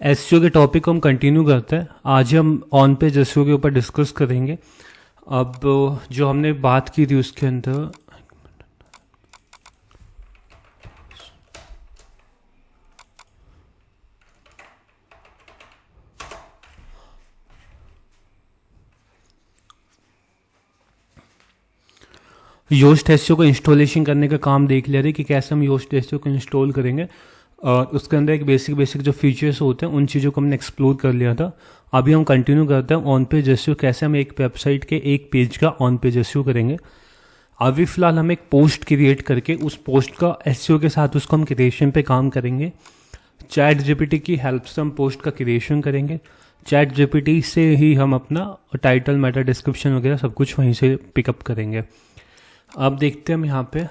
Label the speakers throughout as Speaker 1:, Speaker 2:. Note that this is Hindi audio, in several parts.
Speaker 1: एसईओ के टॉपिक को हम कंटिन्यू करते हैं। आज हम ऑन पेज एसईओ के ऊपर डिस्कस करेंगे। अब जो हमने बात की थी उसके अंदर योस्ट एसईओ को इंस्टॉलेशन करने का काम देख लिया था कि कैसे हम योस्ट एसईओ को इंस्टॉल करेंगे और उसके अंदर एक बेसिक जो फीचर्स होते हैं उन चीज़ों को हमने एक्सप्लोर कर लिया था। अभी हम कंटिन्यू करते हैं ऑन पेज एसईओ, कैसे हम एक वेबसाइट के एक पेज का ऑन पेज एसईओ करेंगे। अभी फिलहाल हम एक पोस्ट क्रिएट करके उस पोस्ट का एसईओ के साथ उसको हम क्रिएशन पे काम करेंगे। चैट जीपीटी की हेल्प से हम पोस्ट का क्रिएशन करेंगे। चैट जीपीटी से ही हम अपना टाइटल, मेटा डिस्क्रिप्शन वगैरह सब कुछ वहीं से पिकअप करेंगे। अब देखते हैं हम यहाँ पे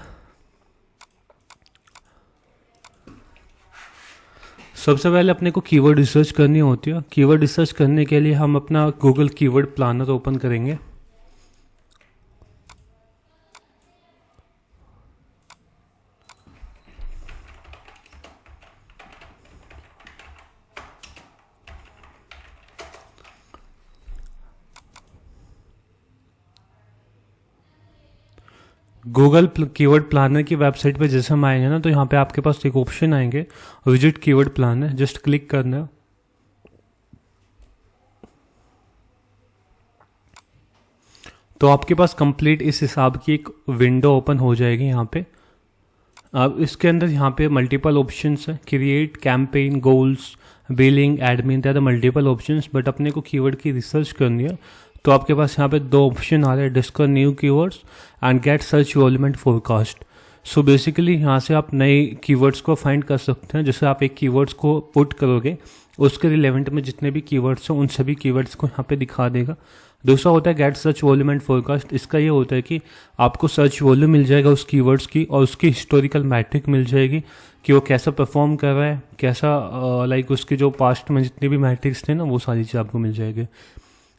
Speaker 1: सबसे पहले अपने को कीवर्ड रिसर्च करनी होती है। कीवर्ड रिसर्च करने के लिए हम अपना गूगल कीवर्ड प्लानर ओपन करेंगे। गूगल कीवर्ड प्लानर की वेबसाइट पे जैसे हम आएंगे ना, तो यहाँ पे आपके पास एक ऑप्शन आएंगे visit keyword planner, just click करना है। तो आपके पास कंप्लीट इस हिसाब की एक विंडो ओपन हो जाएगी यहाँ पे। अब इसके अंदर यहाँ पे मल्टीपल ऑप्शंस है, create, campaign, goals, billing, admin, that multiple options. But अपने को कीवर्ड की रिसर्च करनी है तो आपके पास यहाँ पे दो ऑप्शन आ रहे हैं, discover new keywords and get search volume and forecast. So basically यहाँ से आप नए कीवर्ड्स को फाइंड कर सकते हैं। जैसे आप एक कीवर्ड्स को पुट करोगे उसके रिलेवेंट में जितने भी कीवर्ड्स हैं उन सभी कीवर्ड्स को यहाँ पे दिखा देगा। दूसरा होता है get search volume and forecast. इसका ये होता है कि आपको सर्च वॉल्यूम मिल जाएगा उस कीवर्ड्स की और उसकी हिस्टोरिकल मैट्रिक मिल जाएगी कि वो कैसा परफॉर्म कर रहा है, कैसा लाइक उसके जो पास्ट में जितने भी मैट्रिक्स थे ना वो सारी चीज़ आपको मिल जाएगी।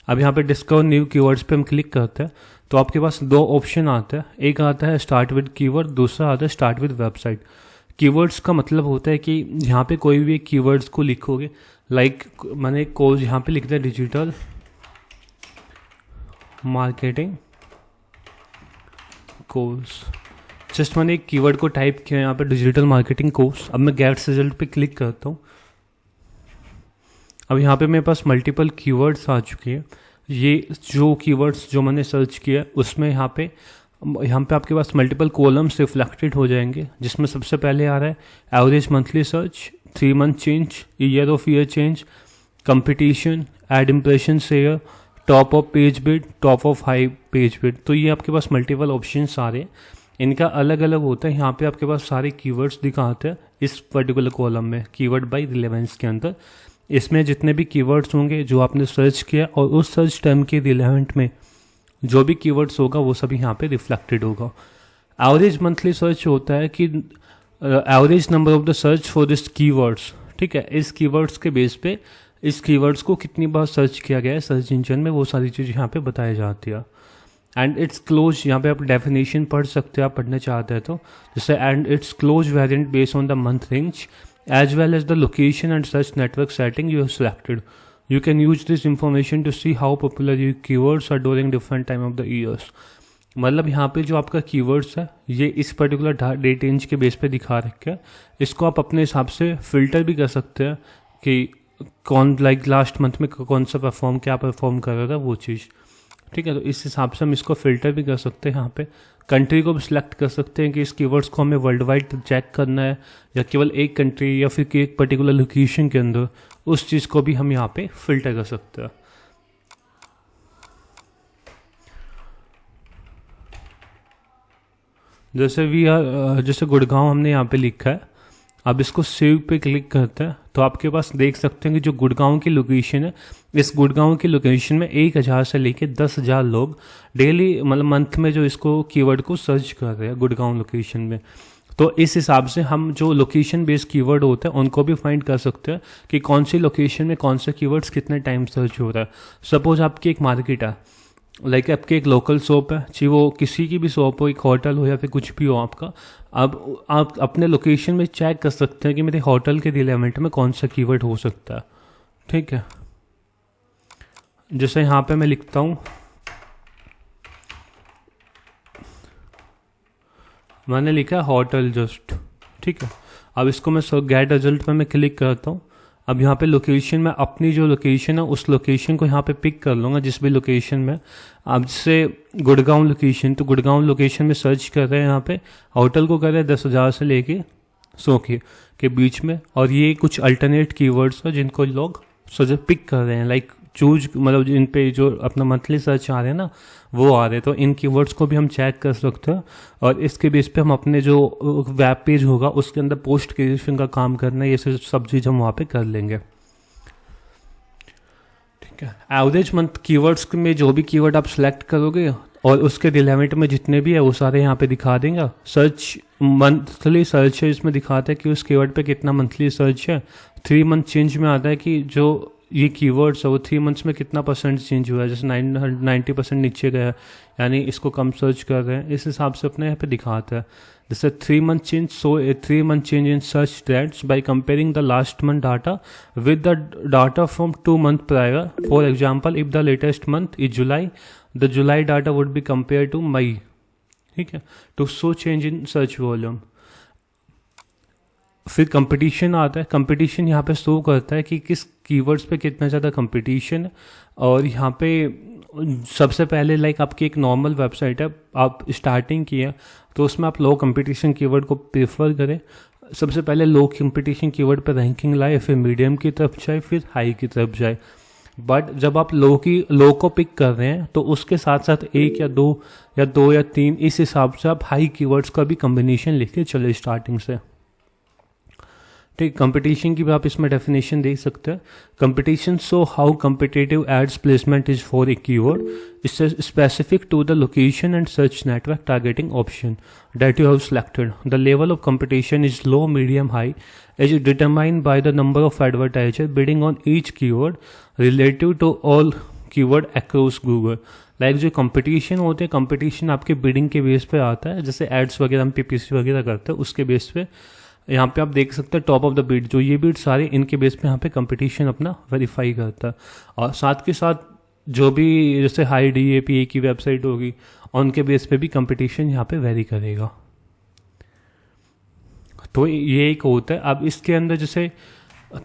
Speaker 1: अब यहाँ पे डिस्कवर न्यू कीवर्ड्स पे हम क्लिक करते हैं तो आपके पास दो ऑप्शन आते हैं। एक आता है स्टार्ट विद कीवर्ड, दूसरा आता है स्टार्ट विद वेबसाइट। कीवर्ड्स का मतलब होता है कि यहाँ पे कोई भी एक कीवर्ड्स को लिखोगे, लाइक मैंने एक कोर्स यहाँ पे लिख दिया डिजिटल मार्केटिंग कोर्स। जस्ट मैंने एक कीवर्ड को टाइप किया यहाँ पे डिजिटल मार्केटिंग कोर्स। अब मैं गेट रिजल्ट पे क्लिक करता हूँ। अब यहाँ पे मेरे पास मल्टीपल कीवर्ड्स आ चुके हैं। ये जो कीवर्ड्स जो मैंने सर्च किया उसमें यहाँ पे आपके पास मल्टीपल कॉलम्स रिफ्लेक्टेड हो जाएंगे, जिसमें सबसे पहले आ रहा है average monthly search, 3 month change, year of year change, competition, ad impression share, top of page bid, top of high page bid. तो ये आपके पास मल्टीपल ऑप्शंस आ रहे हैं, इनका अलग अलग होता है। यहाँ पे आपके पास सारे कीवर्ड्स दिखाते हैं इस पर्टिकुलर कॉलम में, कीवर्ड बाय रिलेवेंस के अंदर। इसमें जितने भी कीवर्ड्स होंगे जो आपने सर्च किया और उस सर्च टर्म के रिलेवेंट में जो भी कीवर्ड्स होगा वो सभी यहाँ पे रिफ्लेक्टेड होगा। एवरेज मंथली सर्च होता है कि average number of the search for this keywords, ठीक है। इस कीवर्ड्स के बेस पे इस कीवर्ड्स को कितनी बार सर्च किया गया है सर्च इंजन में, वो सारी चीज़ यहाँ पे बताई जाती है। एंड इट्स क्लोज, यहाँ पे आप डेफिनेशन पढ़ सकते हो, आप पढ़ना चाहते हैं तो। जैसे and it's close variant based on the month range as well as the location and search network setting you have selected. You can use this information to see how popular your keywords are during different time of the years. मतलब यहाँ पे जो आपका कीवर्ड्स है ये इस पर्टिकुलर डेट रेंज के बेस पे दिखा रखा है। इसको आप अपने हिसाब से फिल्टर भी कर सकते हैं कि कौन लाइक लास्ट मंथ में कौन सा क्या परफॉर्म कर रहा था वो चीज़, ठीक है। तो इस हिसाब से हम इसको फिल्टर भी कर सकते हैं। यहाँ पे कंट्री को भी सिलेक्ट कर सकते हैं कि इस कीवर्ड्स को हमें वर्ल्ड वाइड चेक करना है या केवल एक कंट्री या फिर कि एक पर्टिकुलर लोकेशन के अंदर, उस चीज़ को भी हम यहाँ पे फिल्टर कर सकते हैं। जैसे गुड़गांव हमने यहाँ पे लिखा है। अब इसको सेव पे क्लिक करते हैं तो आपके पास देख सकते हैं कि जो गुड़गांव की लोकेशन है, इस गुड़गांव की लोकेशन में 1000 से लेके 10,000 लोग डेली मतलब मंथ में जो इसको कीवर्ड को सर्च कर रहे हैं गुड़गांव लोकेशन में। तो इस हिसाब से हम जो लोकेशन बेस्ड कीवर्ड होते हैं उनको भी फाइंड कर सकते हैं कि कौन सी लोकेशन में कौन सा कीवर्ड्स कितने टाइम सर्च हो रहा है। सपोज आपकी एक मार्केट है, लाइक आपकी एक लोकल शॉप है, चाहे वो किसी की भी शॉप हो, एक होटल हो या फिर कुछ भी हो आपका। अब आप अपने लोकेशन में चेक कर सकते हैं कि मेरे होटल के रिलेवेंट में कौन सा कीवर्ड हो सकता है। ठीक है, जैसे यहाँ पे मैं लिखता हूँ, मैंने लिखा है होटल जस्ट, ठीक है। अब इसको मैं गेट रिजल्ट में मैं क्लिक करता हूँ। अब यहाँ पे लोकेशन में अपनी जो लोकेशन है उस लोकेशन को यहाँ पे पिक कर लूँगा, जिस भी लोकेशन में। अब जैसे गुड़गांव लोकेशन, तो गुड़गांव लोकेशन में सर्च कर रहे हैं, यहाँ पे होटल को कर रहे हैं 10,000 से लेके 100 के बीच में। और ये कुछ अल्टरनेट कीवर्ड्स है जिनको लोग पिक कर रहे हैं, लाइक चूज, मतलब इन पे जो अपना मंथली सर्च आ रहे हैं ना वो आ रहे हैं। तो इन कीवर्ड्स को भी हम चेक कर सकते हैं और इसके बेस पे हम अपने जो वेब पेज होगा उसके अंदर पोस्ट क्रिएशन का काम करना है, ये सब चीज़ हम वहाँ पे कर लेंगे, ठीक है। एवरेज मंथ कीवर्ड्स में जो भी कीवर्ड आप सिलेक्ट करोगे और उसके रिलेवेंट में जितने भी है वो सारे यहाँ पे दिखा देंगे। सर्च मंथली सर्च है, इसमें दिखाता है कि उस कीवर्ड पे कितना मंथली सर्च है। 3 मंथ चेंज में आता है कि जो ये कीवर्ड्स है वो 3 मंथ्स में कितना परसेंट चेंज हुआ है। जैसे 90% नीचे गया, यानी इसको कम सर्च कर रहे हैं, इस हिसाब से अपने यहाँ पे दिखाता है। जैसे 3 month change, so a 3 month change in search trends by comparing the last month data with the data from 2 month prior. For example, if the latest month is July, the July data would be compare to May, ठीक है। तो so change in search volume. फिर कंपटीशन आता है। कंपटीशन यहाँ पे शो करता है कि किस कीवर्ड्स पे कितना ज़्यादा कंपटीशन है। और यहाँ पे सबसे पहले लाइक आपकी एक नॉर्मल वेबसाइट है, आप स्टार्टिंग की है, तो उसमें आप लो कंपटीशन कीवर्ड को प्रेफर करें। सबसे पहले लो कंपटीशन कीवर्ड पर रैंकिंग लाए, फिर मीडियम की तरफ जाए, फिर हाई की तरफ जाए। बट जब आप लो को पिक कर रहे हैं तो उसके साथ साथ 1 या 2 या 3 इस हिसाब से आप हाई कीवर्ड्स का भी कम्बिनेशन लेके चले स्टार्टिंग से, ठीक। कंपटीशन की भी आप इसमें डेफिनेशन देख सकते हैं। Competition so how competitive ads placement is for a keyword, it's specific to the location and search network targeting option that you have selected. The level of competition is low, medium, high, is determined by the number of advertisers bidding on each keyword relative to all keyword across Google. Like जो कंपटीशन होते हैं, कंपटीशन आपके बिडिंग के बेस पे आता है। जैसे एड्स वगैरह हम PPC वगैरह करते हैं उसके बेस पे यहाँ पे आप देख सकते हैं टॉप ऑफ द बीट, जो ये बीट सारे इनके बेस पे यहाँ पे कंपटीशन अपना वेरीफाई करता है। और साथ के साथ जो भी जैसे हाई DAPA की वेबसाइट होगी उनके बेस पे भी कंपटीशन यहाँ पे वेरी करेगा। तो ये एक होता है। अब इसके अंदर जैसे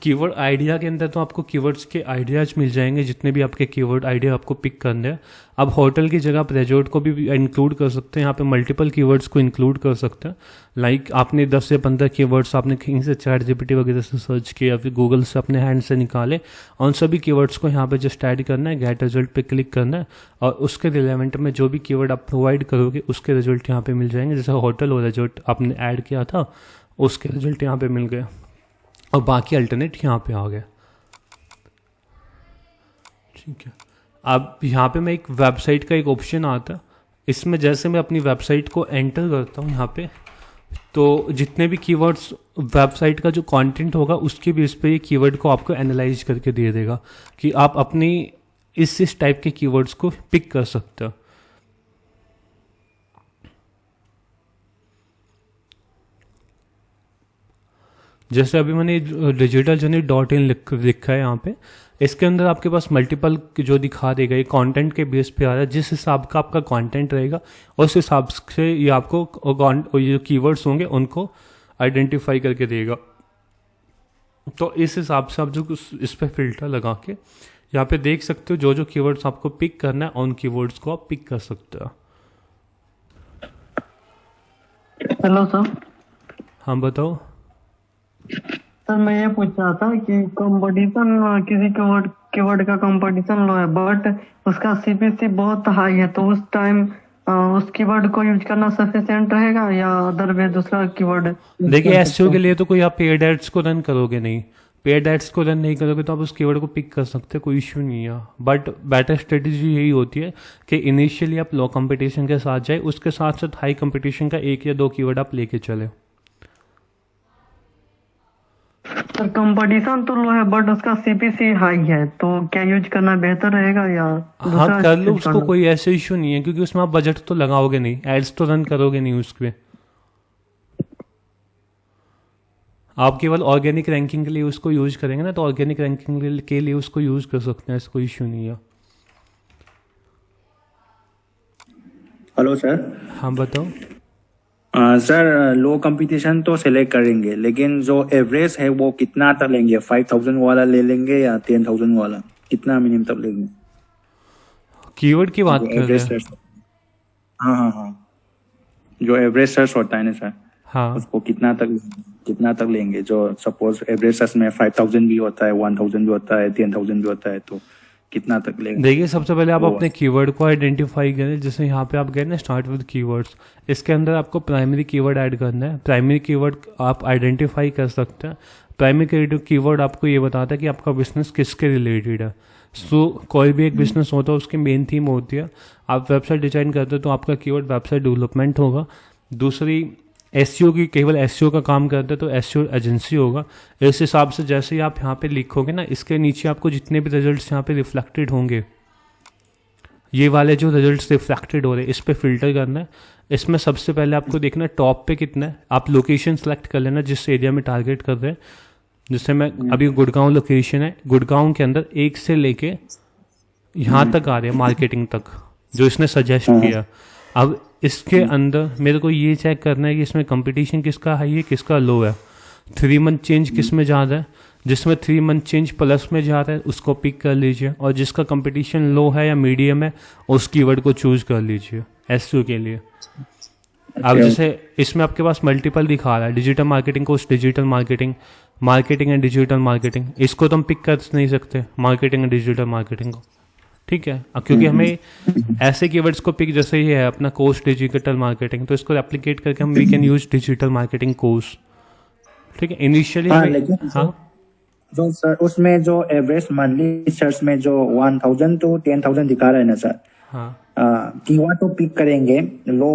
Speaker 1: कीवर्ड आइडिया के अंदर तो आपको कीवर्ड्स के आइडियाज मिल जाएंगे, जितने भी आपके कीवर्ड आइडिया आपको पिक करने हैं। अब होटल की जगह आप रेजोर्ट को भी इंक्लूड कर सकते हैं, यहाँ पे मल्टीपल कीवर्ड्स को इंक्लूड कर सकते हैं। लाइक आपने 10 से 15 कीवर्ड्स आपने कहीं से ChatGPT वगैरह से सर्च किया या फिर गूगल से अपने हैंड से निकाले, उन सभी कीवर्ड्स को यहाँ पे जस्ट ऐड करना है, गेट रिजल्ट पे क्लिक करना है और उसके रिलेवेंट में जो भी कीवर्ड आप प्रोवाइड करोगे उसके रिजल्ट यहाँ पे मिल जाएंगे। जैसे होटल और रिजल्ट आपने ऐड किया था उसके रिजल्ट यहाँ पे मिल गए और बाकी अल्टरनेट यहाँ पे आ गए, ठीक है। अब यहाँ पे मैं एक वेबसाइट का एक ऑप्शन आता है, इसमें जैसे मैं अपनी वेबसाइट को एंटर करता हूँ यहाँ पे, तो जितने भी कीवर्ड्स वेबसाइट का जो कंटेंट होगा उसके बेस पे ये कीवर्ड को आपको एनालाइज करके दे देगा कि आप अपनी इस टाइप के कीवर्ड्स को पिक कर सकते हो। जैसे अभी मैंने digitaljourney.in लिखा है यहाँ पे, इसके अंदर आपके पास मल्टीपल जो दिखा देगा, ये कंटेंट के बेस पे आ रहा है। जिस हिसाब का आपका कंटेंट रहेगा उस हिसाब से ये आपको ये जो कीवर्ड्स होंगे उनको आइडेंटिफाई करके देगा। तो इस हिसाब से आप जो इस पे फिल्टर लगा के यहाँ पे देख सकते हो, जो जो कीवर्ड्स आपको पिक करना है उन कीवर्ड्स को आप पिक कर सकते हो।
Speaker 2: Hello sir.
Speaker 1: हाँ बताओ
Speaker 2: सर मैं ये पूछ रहा था कि कंपटीशन किसी कीवर्ड का कंपटीशन लो है बट उसका CPC बहुत हाई है, तो उस टाइम उस कीवर्ड को यूज करना सफिशिएंट रहेगा या अदर वे दूसरा कीवर्ड?
Speaker 1: देखिए SEO के लिए तो कोई आप पेड एड्स को रन करोगे नहीं, पेड एड्स को रन नहीं करोगे तो आप उस कीवर्ड को पिक कर सकते हो, कोई इश्यू नहीं है। बट बेटर स्ट्रेटेजी यही होती है कि इनिशियली आप लो कंपटीशन के साथ जाए, उसके साथ साथ हाई कंपटीशन का 1 या 2 कीवर्ड आप लेके चले।
Speaker 2: सर कंपटीशन तो लो है बट उसका CPC हाई है, तो क्या यूज करना बेहतर रहेगा या
Speaker 1: हाँ कर लो उसको, कोई ऐसा इशू नहीं है क्योंकि उसमें आप बजट तो लगाओगे नहीं, एड्स तो रन करोगे नहीं उसके। आप केवल ऑर्गेनिक रैंकिंग के लिए उसको यूज करेंगे ना, तो ऑर्गेनिक रैंकिंग के लिए उसको यूज कर सकते हैं, ऐसा कोई इशू नहीं है।
Speaker 3: Hello sir.
Speaker 1: हाँ बताओ।
Speaker 3: सर लो कंपटीशन तो सिलेक्ट करेंगे, लेकिन जो एवरेज है वो कितना तक लेंगे? 5000 वाला ले लेंगे या 10,000 वाला? कितना मिनिमम तक लेंगे?
Speaker 1: कीवर्ड की बात
Speaker 3: जो
Speaker 1: कर रहे
Speaker 3: एवरेज
Speaker 1: हैं?
Speaker 3: सर्च। हाँ हाँ हाँ, जो एवरेज सर्च होता है ना सर,
Speaker 1: हाँ
Speaker 3: उसको कितना तक लेंगे? जो सपोज एवरेज सर्च में 5000 भी होता है, 1000 भी होता है, 10,000 भी होता है, तो कितना तक लेंगे?
Speaker 1: देखिए, सबसे पहले आप
Speaker 3: वो
Speaker 1: अपने कीवर्ड को आइडेंटिफाई करें। जैसे यहाँ पे आप गए ना स्टार्ट विद कीवर्ड्स, इसके अंदर आपको प्राइमरी कीवर्ड ऐड करना है। प्राइमरी कीवर्ड आप आइडेंटिफाई कर सकते हैं। प्राइमरी कीवर्ड आपको ये बताता है कि आपका बिजनेस किसके रिलेटेड है। सो कोई भी एक बिजनेस होता है, उसकी मेन थीम होती है। आप वेबसाइट डिजाइन करते हो तो आपका कीवर्ड वेबसाइट डेवलपमेंट होगा। दूसरी एसईओ की, केवल एसईओ का काम करते हैं तो एसईओ एजेंसी होगा। इस हिसाब से जैसे ही आप यहाँ पे लिखोगे ना, इसके नीचे आपको जितने भी रिजल्ट्स यहाँ पे रिफ्लेक्टेड होंगे, ये वाले जो रिजल्ट्स रिफ्लेक्टेड हो रहे हैं, इस पे फिल्टर करना है। इसमें सबसे पहले आपको देखना है टॉप पे कितना है। आप लोकेशन सेलेक्ट कर लेना जिस एरिया में टारगेट कर रहे हैं। जैसे मैं अभी गुड़गांव लोकेशन है, गुड़गांव के अंदर 1 से लेके यहाँ तक आ रहे हैं मार्केटिंग तक, जो इसने सजेस्ट किया। अब इसके अंदर मेरे को ये चेक करना है कि इसमें कंपटीशन किसका हाई है, किसका लो है। 3 मंथ चेंज किस में ज़्यादा है, जिसमें 3 मंथ चेंज प्लस में जा रहा है उसको पिक कर लीजिए, और जिसका कंपटीशन लो है या मीडियम है उस कीवर्ड को चूज कर लीजिए एसईओ के लिए। अब जैसे इसमें आपके पास मल्टीपल दिखा रहा है, digital marketing course, digital marketing, marketing and digital marketing, इसको तो हम पिक कर नहीं सकते मार्केटिंग एंड डिजिटल मार्केटिंग को, ठीक है। अब क्योंकि हमें ऐसे कीवर्ड्स को पिक, जैसे ये है अपना कोर्स डिजिटल मार्केटिंग, तो इसको एप्लीकेट करके हम we can use digital marketing course, ठीक है। इनिशियली हाँ
Speaker 3: जो सर उसमें जो एवरेज मंथली सर्च में जो 1000 to 10,000 दिखा रहा है ना सर,
Speaker 1: हाँ
Speaker 3: कीवर्ड तो पिक करेंगे, लो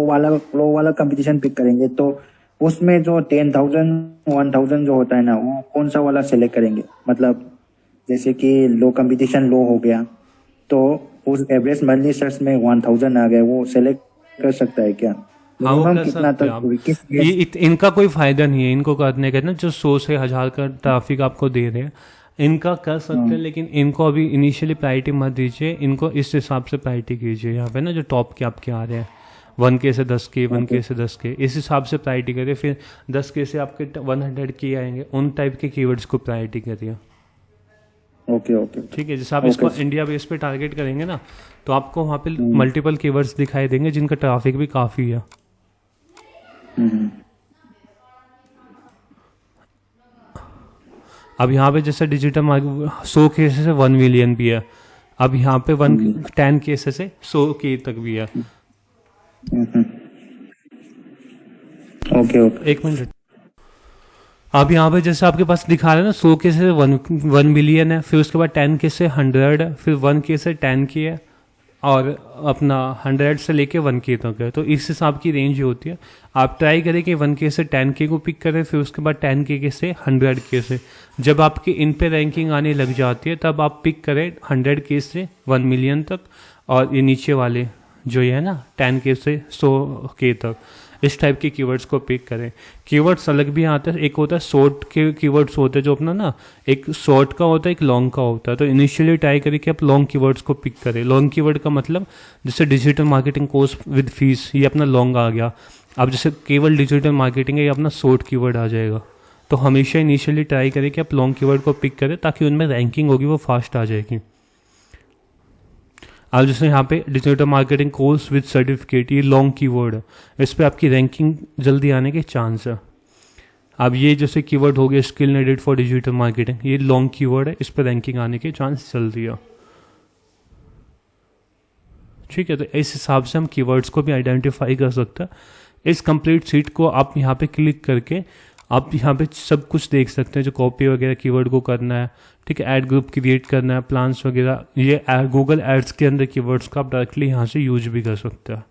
Speaker 3: वाला कंपटीशन पिक करेंगे, तो उसमें जो 10,000 1000 जो होता है ना, वो कौन सा वाला सेलेक्ट करेंगे? मतलब जैसे कि लो कंपटीशन लो हो गया तो उस एवरेज मंथली सर्च में 1000 आ गए, वो सेलेक्ट कर सकता है क्या?
Speaker 1: हाँ वो
Speaker 3: हम
Speaker 1: कर
Speaker 3: कितना
Speaker 1: सकते हैं आप।
Speaker 3: तक
Speaker 1: इनका कोई फायदा नहीं है इनको करने का ना, जो 100 से 1000 का ट्रैफिक आपको दे रहे हैं, इनका कर सकते हैं, लेकिन इनको अभी इनिशियली प्रायोरिटी मत दीजिए। इनको इस हिसाब से प्रायोरिटी कीजिए। यहाँ पे ना जो टॉप के आपके आ रहे हैं 1K से 10K, 1K से 10K, इस हिसाब से प्रायोरिटी करिए। फिर 10K से आपके 100K आएंगे, उन टाइप के कीवर्ड्स को प्रायोरिटी करिए।
Speaker 3: ओके ओके
Speaker 1: ठीक है। जैसे आप इसको इंडिया बेस पे टारगेट करेंगे ना, तो आपको वहाँ पे मल्टीपल कीवर्ड्स दिखाई देंगे जिनका ट्रैफिक भी काफ़ी है। अब यहाँ पे जैसे डिजिटल मार्केट 100 केसेस से 1 मिलियन भी है। अब यहाँ पे 10 केसेस से 100K तक भी है।
Speaker 3: ओके ओके,
Speaker 1: एक मिनट। अब यहाँ पे जैसे आपके पास दिखा रहा है ना 100K से 1 मिलियन है, फिर उसके बाद 10K से 100 है, फिर 1K से 10K है, और अपना 100 से लेके 1K तक है। तो इस हिसाब की रेंज होती है। आप ट्राई करें कि 1K से 10K को पिक करें, फिर उसके बाद 10K से 100K से। जब आपकी इन पे रैंकिंग आने लग जाती है तब आप पिक करें 100K से 1 मिलियन तक, और ये नीचे वाले जो ये है ना 10K से 100K तक, इस टाइप के कीवर्ड्स को पिक करें। कीवर्ड्स अलग भी आते हैं। एक होता है शॉर्ट के कीवर्ड्स होते हैं, जो अपना ना एक शॉर्ट का होता है, एक लॉन्ग का होता है। तो इनिशियली ट्राई करें कि आप लॉन्ग कीवर्ड्स को पिक करें। लॉन्ग कीवर्ड का मतलब जैसे digital marketing course with fees, ये अपना लॉन्ग आ गया। अब जैसे केवल डिजिटल मार्केटिंग है, ये अपना शॉर्ट कीवर्ड आ जाएगा। तो हमेशा इनिशियली ट्राई करें कि आप लॉन्ग कीवर्ड को पिक करें, ताकि उनमें रैंकिंग होगी वो फास्ट आ जाएगी। अब जैसे यहाँ पे digital marketing course with certificate, ये लॉन्ग कीवर्ड है, इस पर आपकी रैंकिंग जल्दी आने के चांस है। अब ये जैसे कीवर्ड हो गया skill needed for digital marketing, ये लॉन्ग कीवर्ड है, इस पर रैंकिंग आने के चांस जल्दी है। ठीक है। तो इस हिसाब से हम कीवर्ड्स को भी आइडेंटिफाई कर सकते हैं। इस कंप्लीट सीट को आप यहाँ पे क्लिक करके आप यहाँ पे सब कुछ देख सकते हैं, जो कॉपी वगैरह कीवर्ड को करना है, ठीक है, ऐड ग्रुप क्रिएट करना है, प्लान्स वगैरह, ये गूगल एड्स के अंदर कीवर्ड्स को आप डायरेक्टली यहाँ से यूज भी कर सकते हैं।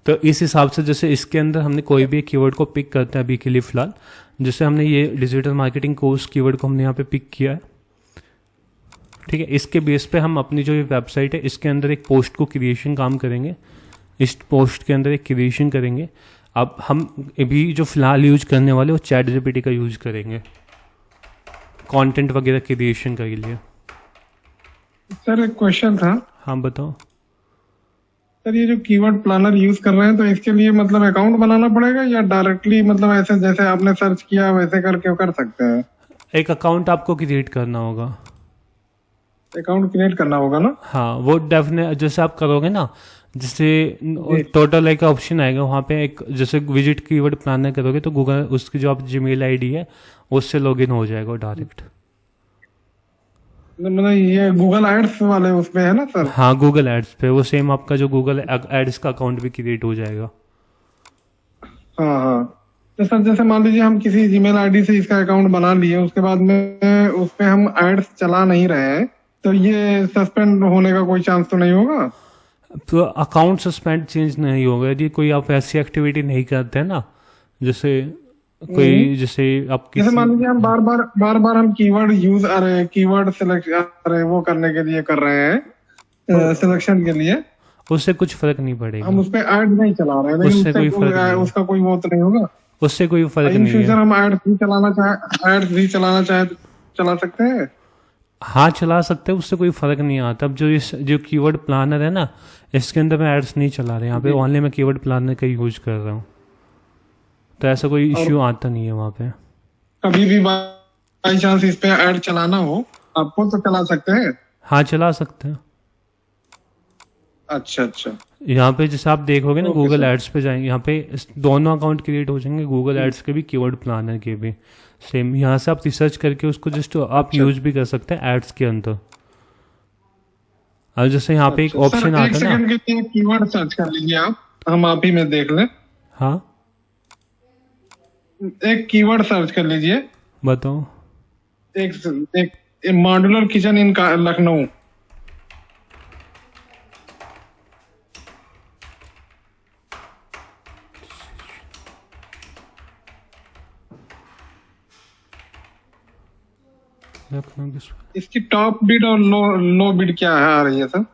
Speaker 1: तो इस हिसाब से जैसे इसके अंदर हमने कोई भी एक कीवर्ड को पिक करते हैं अभी के लिए फिलहाल, जैसे हमने ये डिजिटल मार्केटिंग कोर्स कीवर्ड को हमने यहाँ पे पिक किया है, ठीक है। इसके बेस पे हम अपनी जो ये वेबसाइट है इसके अंदर एक पोस्ट को क्रिएशन काम करेंगे। इस पोस्ट के अंदर एक क्रिएशन करेंगे। अब हम अभी जो फिलहाल यूज करने वाले वो चैट जीपीटी का यूज करेंगे कंटेंट वगैरह क्रिएशन के लिए।
Speaker 4: सर एक क्वेश्चन था।
Speaker 1: हाँ बताओ।
Speaker 4: सर ये जो कीवर्ड प्लानर यूज कर रहे हैं तो इसके लिए मतलब अकाउंट बनाना पड़ेगा या डायरेक्टली मतलब ऐसे जैसे आपने सर्च किया वैसे करके कर सकते हैं?
Speaker 1: एक अकाउंट आपको क्रिएट करना होगा।
Speaker 4: अकाउंट क्रिएट करना होगा ना?
Speaker 1: हाँ वो डेफिनेट जैसे आप करोगे ना, जैसे टोटल एक ऑप्शन आएगा वहाँ पे, एक जैसे विजिट कीवर्ड प्लानर करोगे तो गूगल उसकी जो आप जीमेल आईडी है उससे लॉगिन हो जाएगा डायरेक्ट।
Speaker 4: मतलब ये गूगल एड्स वाले उसमें है ना सर?
Speaker 1: हाँ गूगल एड्स पे वो सेम आपका जो गूगल एड्स का अकाउंट भी क्रिएट हो जाएगा।
Speaker 4: हाँ हाँ। तो सर जैसे मान लीजिए हम किसी जीमेल आईडी से इसका अकाउंट बना लिए, उसके बाद में उस पे हम एड्स चला नहीं रहे हैं, तो ये सस्पेंड होने का कोई चांस तो नहीं होगा?
Speaker 1: तो अकाउंट सस्पेंड चेंज नहीं होगा यदि कोई आप ऐसी एक्टिविटी नहीं करते हैं ना, जैसे कोई जैसे आप
Speaker 4: जैसे
Speaker 1: किसी
Speaker 4: मान लीजिए हम बार बार हम कीवर्ड यूज कीवर्ड सिलेक्ट वो करने के लिए कर रहे हैं, सिलेक्शन के लिए,
Speaker 1: उससे कुछ फर्क नहीं पड़ेगा।
Speaker 4: हम उस पे ऐड नहीं चला रहे हैं, लेकिन
Speaker 1: उससे कोई फर्क नहीं है।
Speaker 4: उसका कोई वो तो नहीं होगा?
Speaker 1: उससे कोई फर्क
Speaker 4: इन
Speaker 1: नहीं
Speaker 4: फ्यूचर
Speaker 1: है।
Speaker 4: हम एड्स भी चलाना चाहे तो चला सकते हैं?
Speaker 1: हाँ चला सकते हैं, उससे कोई फर्क नहीं आता। अब जो कीवर्ड प्लानर है ना, इसके अंदर मैं एड्स नहीं चला रहा, यहाँ पे ओनली मैं कीवर्ड प्लानर का यूज कर रहा हूँ, तो ऐसा कोई इश्यू आता नहीं है वहाँ पे।
Speaker 4: कभी भी बाई चांस इस पे ऐड चलाना हो आपको तो चला सकते हैं?
Speaker 1: हाँ चला सकते हैं।
Speaker 4: अच्छा अच्छा।
Speaker 1: यहाँ पे जैसे आप देखोगे ना
Speaker 4: ओके
Speaker 1: गूगल
Speaker 4: सर।
Speaker 1: एड्स पे जाएंगे, यहाँ पे दोनों अकाउंट क्रिएट हो जाएंगे, गूगल एड्स के भी कीवर्ड प्लानर के भी सेम। यहाँ से आप रिसर्च करके उसको जस्ट आप यूज भी कर सकते हैं एड्स के अंदर। और जैसे यहाँ पे एक
Speaker 4: अच्छा,
Speaker 1: ऑप्शन
Speaker 4: सर,
Speaker 1: आता
Speaker 4: एक
Speaker 1: है ना।
Speaker 4: सेकंड के लिए कीवर्ड सर्च कर लीजिए हम आप ही में देख लें।
Speaker 1: हाँ
Speaker 4: एक कीवर्ड सर्च कर लीजिए।
Speaker 1: बताओ।
Speaker 4: एक एक मॉड्यूलर किचन इन लखनऊ। इसकी टॉप बिड और लो बिड क्या है आ रही है सर,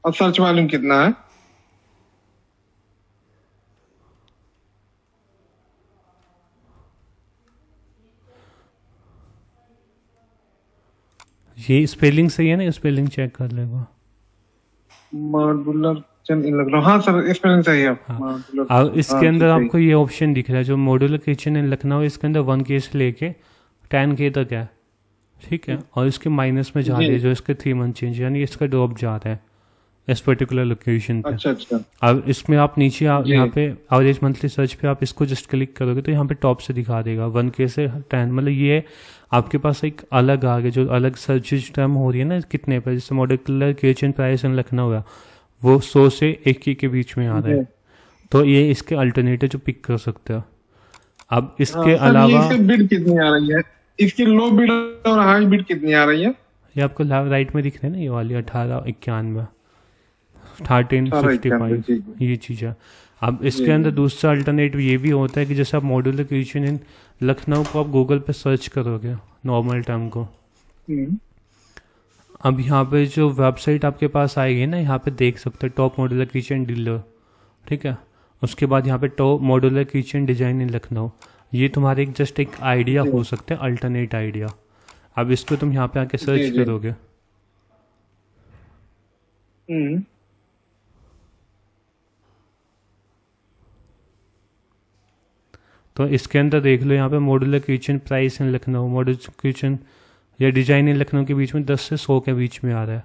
Speaker 4: और सर्च वॉल्यूम कितना है?
Speaker 1: ये स्पेलिंग सही है ना, स्पेलिंग चेक कर लेगा।
Speaker 4: मॉड्यूलर किचन इन लखनऊ, हाँ सर स्पेलिंग सही है।
Speaker 1: और इसके अंदर आपको ये ऑप्शन दिख रहा है जो मॉड्यूलर किचन इन लखनऊ, इसके अंदर 1K से लेके 10K तक है, ठीक है। और इसके माइनस में जा रही है जो इसके 3 मंथ चेंज, यानी इसका ड्रॉप जा रहा है इस पर्टिकुलर लोकेशन पे।
Speaker 4: अच्छा अच्छा।
Speaker 1: अब इसमें आप नीचे यहाँ पे एवरेज मंथली सर्च पे आप इसको जस्ट क्लिक करोगे तो यहाँ पे टॉप से दिखा देगा 1K से 10, मतलब ये आपके पास एक अलग आ गया जो अलग सर्च टर्म हो रही है ना कितने पे, जैसे modular kitchen price in Lucknow है वो 100 से 1K के बीच में आ रहा है, तो ये इसके अल्टरनेटिव जो पिक कर सकते हो। अब इसके अलावा
Speaker 4: इसकी बिड कितनी आ रही है, इसकी लो बिड और हाई बिड कितनी आ रही है?
Speaker 1: ये आपको राइट में दिख रहा है ना, ये वाली 1891 1365 ये चीज़ है। अब इसके अंदर दूसरा अल्टरनेटिव ये भी होता है कि जैसे आप मॉड्यूलर किचन इन लखनऊ को आप गूगल पे सर्च करोगे नॉर्मल टर्म को, अब यहाँ पे जो वेबसाइट आपके पास आएगी ना, यहाँ पे देख सकते हो टॉप मॉड्यूलर किचन डीलर, ठीक है। उसके बाद यहाँ पे टॉप मॉड्यूलर किचन डिजाइन इन लखनऊ, ये तुम्हारे एक जस्ट एक आइडिया हो सकता है, अल्टरनेट आइडिया। अब इसको तुम यहाँ पे आके सर्च करोगे तो इसके अंदर देख लो यहाँ पे modular kitchen price in Lucknow, modular kitchen या डिजाइन इन लखनऊ के बीच में 10 से 100 के बीच में आ रहा है,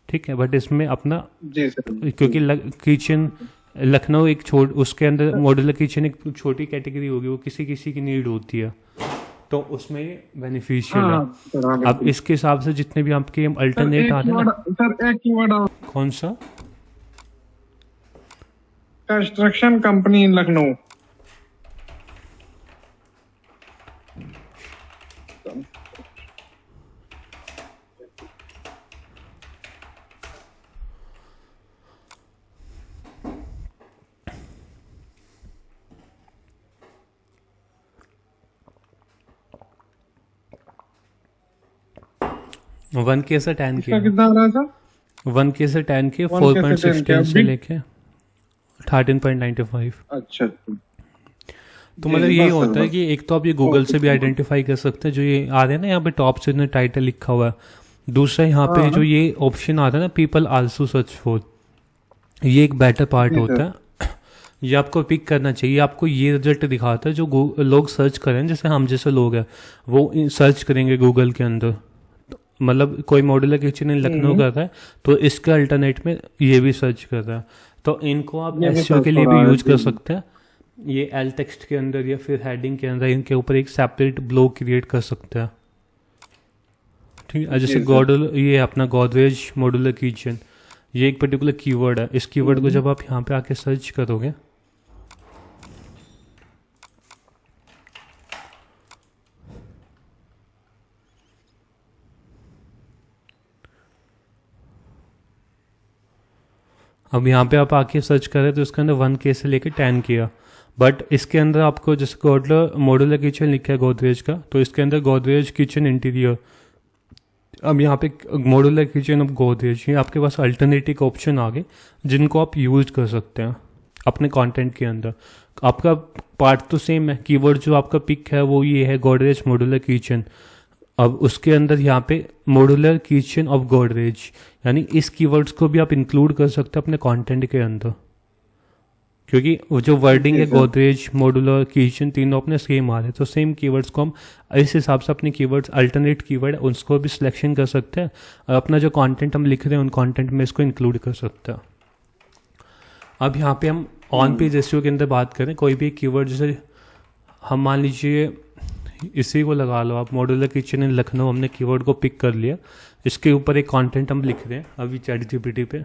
Speaker 1: ठीक है। बट इसमें अपना क्योंकि किचन लखनऊ एक उसके अंदर मॉड्यूलर किचन एक छोटी कैटेगरी होगी, वो किसी किसी की नीड होती है, तो उसमें बेनिफिशियल है। अब इसके हिसाब से जितने भी आपके अल्टरनेट आते हैं ना,
Speaker 4: सर एक कीवर्ड
Speaker 1: कौन सा?
Speaker 4: कंस्ट्रक्शन कंपनी इन लखनऊ।
Speaker 1: वन के से 10K,
Speaker 4: कितना आ रहा है सर?
Speaker 1: 1K से 10K
Speaker 4: 1K से
Speaker 1: 4.16 से
Speaker 4: bid?
Speaker 1: लेके 13.95।
Speaker 4: अच्छा
Speaker 1: तो मतलब
Speaker 4: जी,
Speaker 1: ये
Speaker 4: बस सर,
Speaker 1: होता है
Speaker 4: बस।
Speaker 1: कि एक तो आप ये गूगल से भी आइडेंटिफाई कर सकते हैं, जो ये आ रहे हैं ना यहाँ पे टॉप से टाइटल लिखा हुआ है। दूसरा यहाँ पे
Speaker 4: हाँ
Speaker 1: जो ये ऑप्शन आ रहा है ना, पीपल आल्सो सर्च फॉर, ये एक बेटर पार्ट
Speaker 4: जी
Speaker 1: होता
Speaker 4: सर।
Speaker 1: है। ये आपको पिक करना चाहिए, आपको ये रिजल्ट दिखाता है जो लोग सर्च करें, जैसे हम जैसे लोग हैं वो सर्च करेंगे गूगल के अंदर। तो मतलब कोई मॉड्यूलर किचन इन लखनऊ कर रहा है तो इसके अल्टरनेट में ये भी सर्च कर रहा है, तो इनको आप
Speaker 4: ये भी
Speaker 1: एसईओ
Speaker 4: सर्च
Speaker 1: के
Speaker 4: हो
Speaker 1: लिए भी
Speaker 4: रहा है
Speaker 1: यूज कर
Speaker 4: जी।
Speaker 1: सकते हैं। ये एल टेक्स्ट के अंदर या फिर हेडिंग के अंदर इनके ऊपर एक सेपरेट ब्लॉग क्रिएट कर सकते हैं। ठीक है, जैसे
Speaker 4: जी सर।
Speaker 1: गॉडल ये अपना गोदरेज मॉड्यूलर किचन, ये एक पर्टिकुलर कीवर्ड है। इस कीवर्ड को जब आप यहाँ पे आके सर्च करोगे अब यहाँ पे आप आके सर्च करें तो इसके अंदर 1K से लेकर 10K, बट इसके अंदर आपको जैसे गॉडलर मॉड्यूलर किचन लिखा है गोदरेज का, तो इसके अंदर गोदरेज किचन इंटीरियर। अब यहाँ पे मॉड्यूलर किचन ऑफ गोदरेज, ये आपके पास अल्टरनेटिव ऑप्शन आ गए जिनको आप यूज कर सकते हैं अपने कंटेंट के अंदर। आपका पार्ट तो सेम है, कीवर्ड जो आपका पिक है वो ये है गोदरेज मॉड्यूलर किचन। अब उसके अंदर यहाँ पे मॉड्यूलर किचन ऑफ गोदरेज, यानी इस कीवर्ड्स को भी आप इंक्लूड कर सकते हैं अपने कंटेंट के अंदर, क्योंकि वो जो वर्डिंग है गोदरेज मॉड्यूलर किचन तीनों अपने सेम आ रहे हैं, तो सेम कीवर्ड्स को हम इस हिसाब से अपने कीवर्ड्स अल्टरनेट कीवर्ड है उसको भी सिलेक्शन कर सकते हैं और अपना जो कंटेंट हम लिख रहे हैं उन कंटेंट में इसको इंक्लूड कर सकते हैं। अब यहाँ पे हम ऑन पेज एसईओ के अंदर बात करें, कोई भी कीवर्ड जैसे हम मान लीजिए इसी को लगा लो आप, मॉड्यूलर किचन इन लखनऊ, हमने कीवर्ड को पिक कर लिया, इसके ऊपर एक कंटेंट हम लिख रहे हैं अभी चैटजीपीटी पे।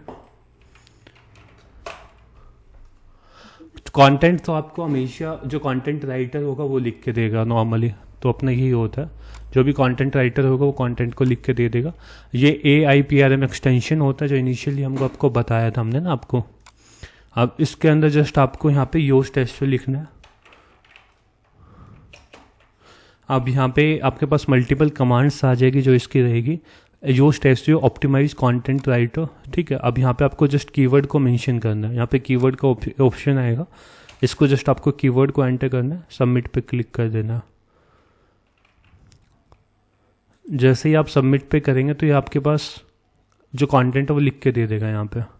Speaker 1: कंटेंट तो आपको हमेशा जो कंटेंट राइटर होगा वो लिख के देगा नॉर्मली, तो अपना यही होता है, जो भी कंटेंट राइटर होगा वो कंटेंट को लिख के दे देगा। ये AIPRM एक्सटेंशन होता है जो इनिशियली हमको आपको बताया था हमने ना आपको। अब इसके अंदर जस्ट आपको यहाँ पे योस्ट टेस्ट लिखना है। अब यहाँ पे आपके पास मल्टीपल कमांड्स आ जाएगी जो इसकी रहेगी, यूज टेस्टियो ऑप्टिमाइज कंटेंट राइटर। ठीक है, अब यहाँ पे आपको जस्ट कीवर्ड को मेंशन करना है, यहाँ पे कीवर्ड का ऑप्शन आएगा, इसको जस्ट आपको कीवर्ड को एंटर करना है, सबमिट पे क्लिक कर देना। जैसे ही आप सबमिट पे करेंगे तो ये आपके पास जो कंटेंट है वो लिख के दे देगा यहाँ पे।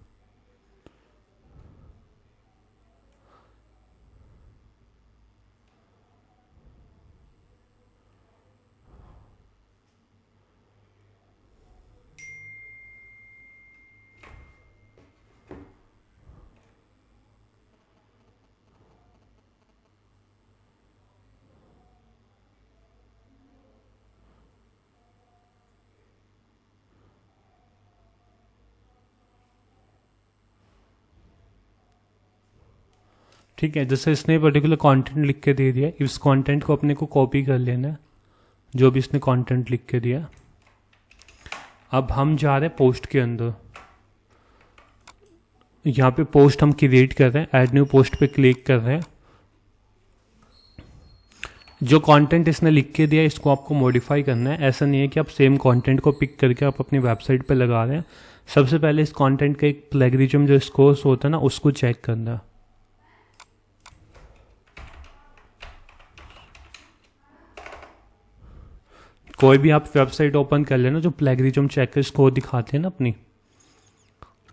Speaker 1: ठीक है, जैसे इसने पर्टिकुलर कंटेंट लिख के दे दिया, इस कंटेंट को अपने को कॉपी कर लेना है जो भी इसने कंटेंट लिख के दिया। अब हम जा रहे हैं पोस्ट के अंदर, यहाँ पे पोस्ट हम क्रिएट कर रहे हैं, ऐड न्यू पोस्ट पे क्लिक कर रहे हैं। जो कंटेंट इसने लिख के दिया इसको आपको मॉडिफाई करना है, ऐसा नहीं है कि आप सेम कंटेंट को पिक करके आप अपनी वेबसाइट पे लगा रहे हैं। सबसे पहले इस कंटेंट का एक प्लेगरिज्म जो स्कोर्स होता है ना उसको चेक करना है। कोई भी आप वेबसाइट ओपन कर लेना, जो प्लेगरिज्म चेक स्कोर दिखाते हैं ना अपनी,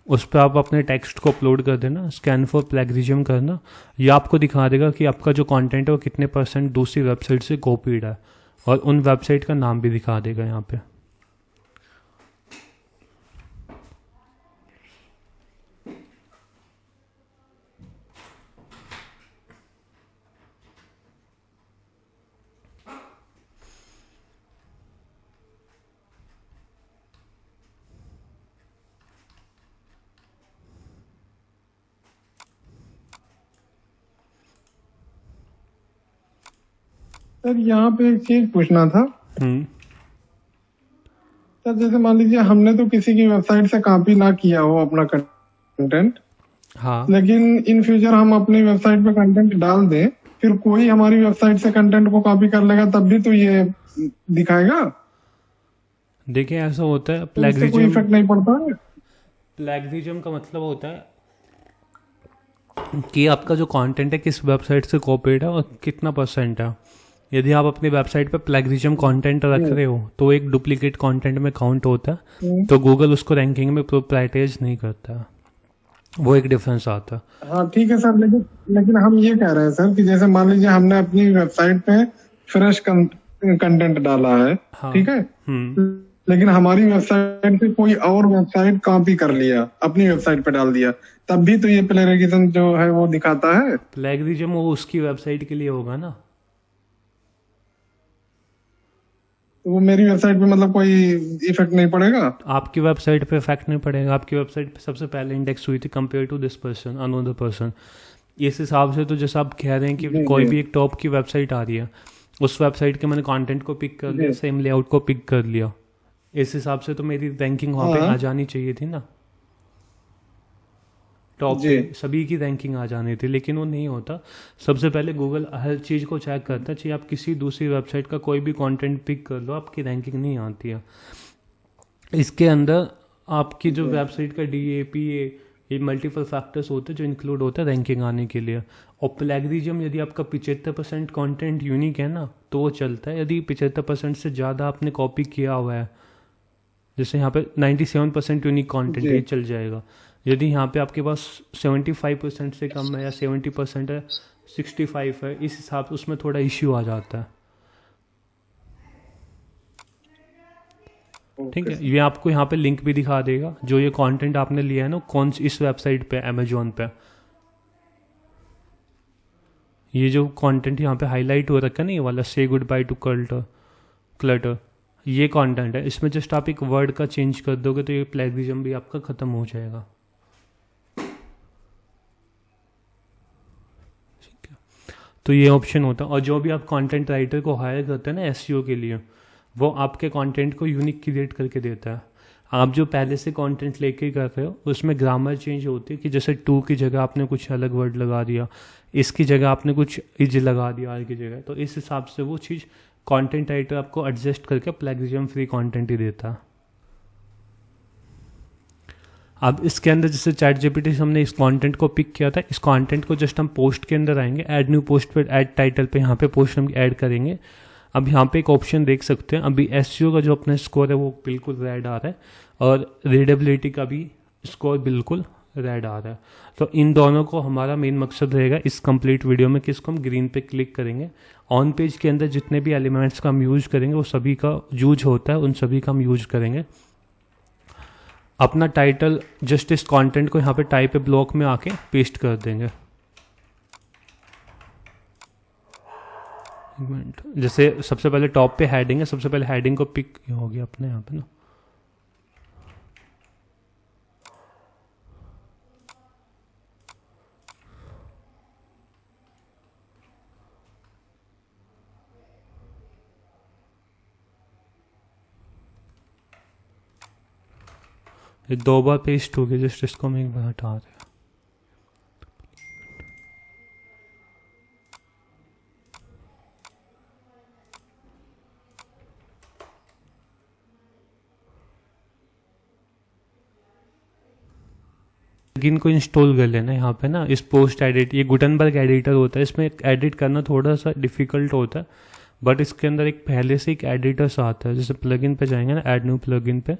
Speaker 1: उस पर आप अपने टेक्स्ट को अपलोड कर देना, स्कैन फॉर प्लेगरिज्म करना, यह आपको दिखा देगा कि आपका जो कंटेंट है वो कितने % दूसरी वेबसाइट से कॉपीड है, और उन वेबसाइट का नाम भी दिखा देगा यहाँ पे।
Speaker 4: सर यहाँ पे एक चीज पूछना था सर, जैसे मान लीजिए हमने तो किसी की वेबसाइट से कॉपी ना किया हो अपना कंटेंट,
Speaker 1: हाँ,
Speaker 4: लेकिन इन फ्यूचर हम अपनी वेबसाइट पे कंटेंट डाल दें, फिर कोई हमारी वेबसाइट से कंटेंट को कॉपी कर लेगा तब भी तो ये दिखाएगा?
Speaker 1: देखिए ऐसा होता है,
Speaker 4: तो इससे कोई इफेक्ट नहीं पड़ता है?
Speaker 1: प्लेगरिज्म का मतलब होता है कि आपका जो कंटेंट है किस वेबसाइट से कॉपीड है और कितना परसेंट है। यदि आप अपनी वेबसाइट पे प्लेगरिज्म कंटेंट रख रहे हो तो एक डुप्लीकेट कंटेंट में काउंट होता है, तो गूगल उसको रैंकिंग में प्रायोरिटाइज नहीं करता। वो एक डिफरेंस आता है।
Speaker 4: हाँ ठीक है सर, लेकिन हम ये कह रहे हैं सर कि जैसे मान लीजिए हमने अपनी वेबसाइट पे फ्रेश कंटेंट डाला है,
Speaker 1: हाँ।
Speaker 4: ठीक है, लेकिन हमारी वेबसाइट पे कोई और वेबसाइट कॉपी कर लिया, अपनी वेबसाइट पे डाल दिया, तब भी तो ये प्लेगरिज्म जो है वो दिखाता है।
Speaker 1: प्लेगरिज्म वो उसकी वेबसाइट के लिए होगा ना।
Speaker 4: तो वो मेरी वेबसाइट पे मतलब कोई इफेक्ट नहीं पड़ेगा?
Speaker 1: आपकी वेबसाइट पे इफेक्ट नहीं पड़ेगा। आपकी वेबसाइट पे सबसे पहले इंडेक्स हुई थी compare to this person another person. इस हिसाब से तो जैसा आप कह रहे हैं कि कोई भी एक टॉप की वेबसाइट आ रही है, उस वेबसाइट के मैंने कंटेंट को पिक कर लिया, सेम लेआउट को पिक कर लिया, इस हिसाब से तो मेरी रैंकिंग वहाँ पे आ जानी चाहिए थी ना। टॉप सभी की रैंकिंग आ जानी थी, लेकिन वो नहीं होता। सबसे पहले गूगल हर चीज़ को चेक करता है, चाहे आप किसी दूसरी वेबसाइट का कोई भी कंटेंट पिक कर लो, आपकी रैंकिंग नहीं आती है। इसके अंदर आपकी जो वेबसाइट का DAP ये मल्टीपल फैक्टर्स होते हैं जो इंक्लूड होते हैं रैंकिंग आने के लिए। और प्लेगरिज्म यदि आपका 75% कंटेंट यूनिक है ना तो वो चलता है। यदि 75% से ज़्यादा आपने कॉपी किया हुआ है, जैसे यहाँ पे 97% यूनिक कंटेंट ये चल जाएगा। यदि यहाँ पे आपके पास 75% से कम है या 70% है, 65 है, इस हिसाब से उसमें थोड़ा इश्यू आ जाता है। ठीक है, ये आपको यहाँ पे लिंक भी दिखा देगा जो ये कंटेंट आपने लिया है ना कौन सी इस वेबसाइट पे, अमेजोन पे। ये जो कंटेंट यहाँ पे हाईलाइट हो रखा है ना, ये वाला से गुड बाय टू क्लटर, ये कंटेंट है। इसमें जस्ट आप एक वर्ड का चेंज कर दोगे तो ये प्लेगरिज्म भी आपका खत्म हो जाएगा। ठीक है, तो ये ऑप्शन होता है। और जो भी आप कंटेंट राइटर को हायर करते हैं ना SEO के लिए, वो आपके कंटेंट को यूनिक क्रिएट करके देता है। आप जो पहले से कंटेंट लेके कर रहे हो उसमें ग्रामर चेंज होती है कि जैसे टू की जगह आपने कुछ अलग वर्ड लगा दिया, इसकी जगह आपने कुछ इज लगा दिया आर की जगह, तो इस हिसाब से वो चीज़ कंटेंट राइटर आपको एडजस्ट करके प्लेगरिज्म फ्री कंटेंट ही देता है। अब इसके अंदर जैसे ChatGPT से हमने इस कंटेंट को पिक किया था, इस कंटेंट को जस्ट हम पोस्ट के अंदर आएंगे, ऐड न्यू पोस्ट पे, ऐड टाइटल पे, यहाँ पे पोस्ट हम ऐड करेंगे। अब यहाँ पे एक ऑप्शन देख सकते हैं, अभी SEO का जो अपना स्कोर है वो बिल्कुल रेड आ रहा है और रीडेबिलिटी का भी स्कोर बिल्कुल रेड आ रहा है। तो इन दोनों को हमारा मेन मकसद रहेगा इस कंप्लीट वीडियो में, किसको हम ग्रीन पे क्लिक करेंगे। ऑन पेज के अंदर जितने भी एलिमेंट्स का हम यूज करेंगे वो सभी का यूज होता है, उन सभी का हम यूज करेंगे। अपना टाइटल जस्ट इस कंटेंट को यहाँ पे टाइप ब्लॉक में आके पेस्ट कर देंगे। एक मिनट, जैसे सबसे पहले टॉप पे हेडिंग है, सबसे पहले हेडिंग को पिक हो गया अपने यहाँ पे ना। ये 2 बार पेस्ट हो गया, जस्ट इसको हम एक बार हटा दें। प्लगइन को इंस्टॉल कर लेना यहाँ पे ना, इस पोस्ट एडिट, ये गुटनबर्ग एडिटर होता है, इसमें एडिट करना थोड़ा सा डिफिकल्ट होता है, बट इसके अंदर एक पहले से एक एडिटर्स आता है। जैसे प्लगइन पे जाएंगे ना, ऐड न्यू प्लगइन पे,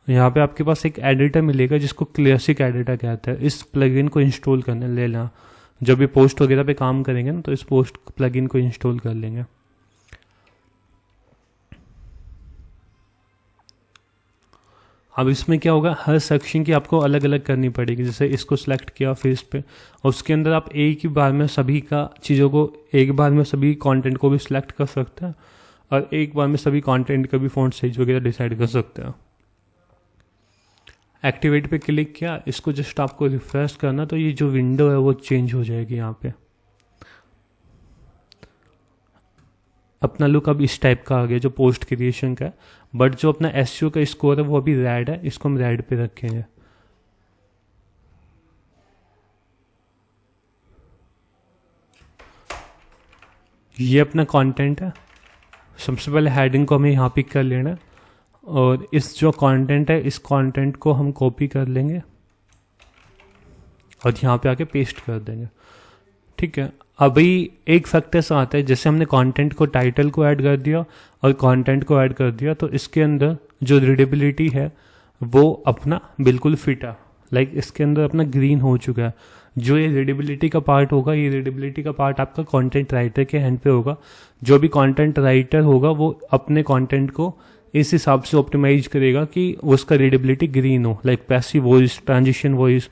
Speaker 1: यहाँ पे आपके पास एक एडिटर मिलेगा जिसको क्लासिक एडिटर कहता है। इस प्लगइन को इंस्टॉल करने लेना, जब भी पोस्ट वगैरह पे काम करेंगे ना तो इस पोस्ट प्लगइन को इंस्टॉल कर लेंगे। अब इसमें क्या होगा, हर सेक्शन की आपको अलग अलग करनी पड़ेगी। जैसे इसको सिलेक्ट किया फिर इस पे, और उसके अंदर आप एक ही बार में सभी का चीज़ों को, एक बार में सभी कंटेंट को भी सिलेक्ट कर सकते हैं और एक बार में सभी कंटेंट का भी फॉन्ट साइज वगैरह डिसाइड कर सकते हैं। एक्टिवेट पे क्लिक किया, इसको जस्ट आपको रिफ्रेश करना तो ये जो विंडो है वो चेंज हो जाएगी। यहाँ पे अपना लुक अब इस टाइप का आ गया जो पोस्ट क्रिएशन का है, बट जो अपना SEO का स्कोर है वो अभी रेड है, इसको हम रेड पे रखेंगे। ये अपना कंटेंट है। सबसे पहले हेडिंग को हमें यहाँ पिक कर लेना है और इस जो कंटेंट है इस कंटेंट को हम कॉपी कर लेंगे। और यहाँ पे आके पेस्ट कर देंगे। ठीक है, अभी एक फैक्टर्स आता है, जैसे हमने कंटेंट को, टाइटल को ऐड कर दिया और कंटेंट को ऐड कर दिया, तो इसके अंदर जो रीडेबिलिटी है वो अपना बिल्कुल फिट है, लाइक इसके अंदर अपना ग्रीन हो चुका है। जो ये रीडेबिलिटी का पार्ट होगा, ये रीडेबिलिटी का पार्ट आपका कंटेंट राइटर के हैंड पे होगा। जो भी कंटेंट राइटर होगा वो अपने कंटेंट को इस हिसाब से ऑप्टिमाइज करेगा कि उसका रीडेबिलिटी ग्रीन हो, like passive voice, transition voice,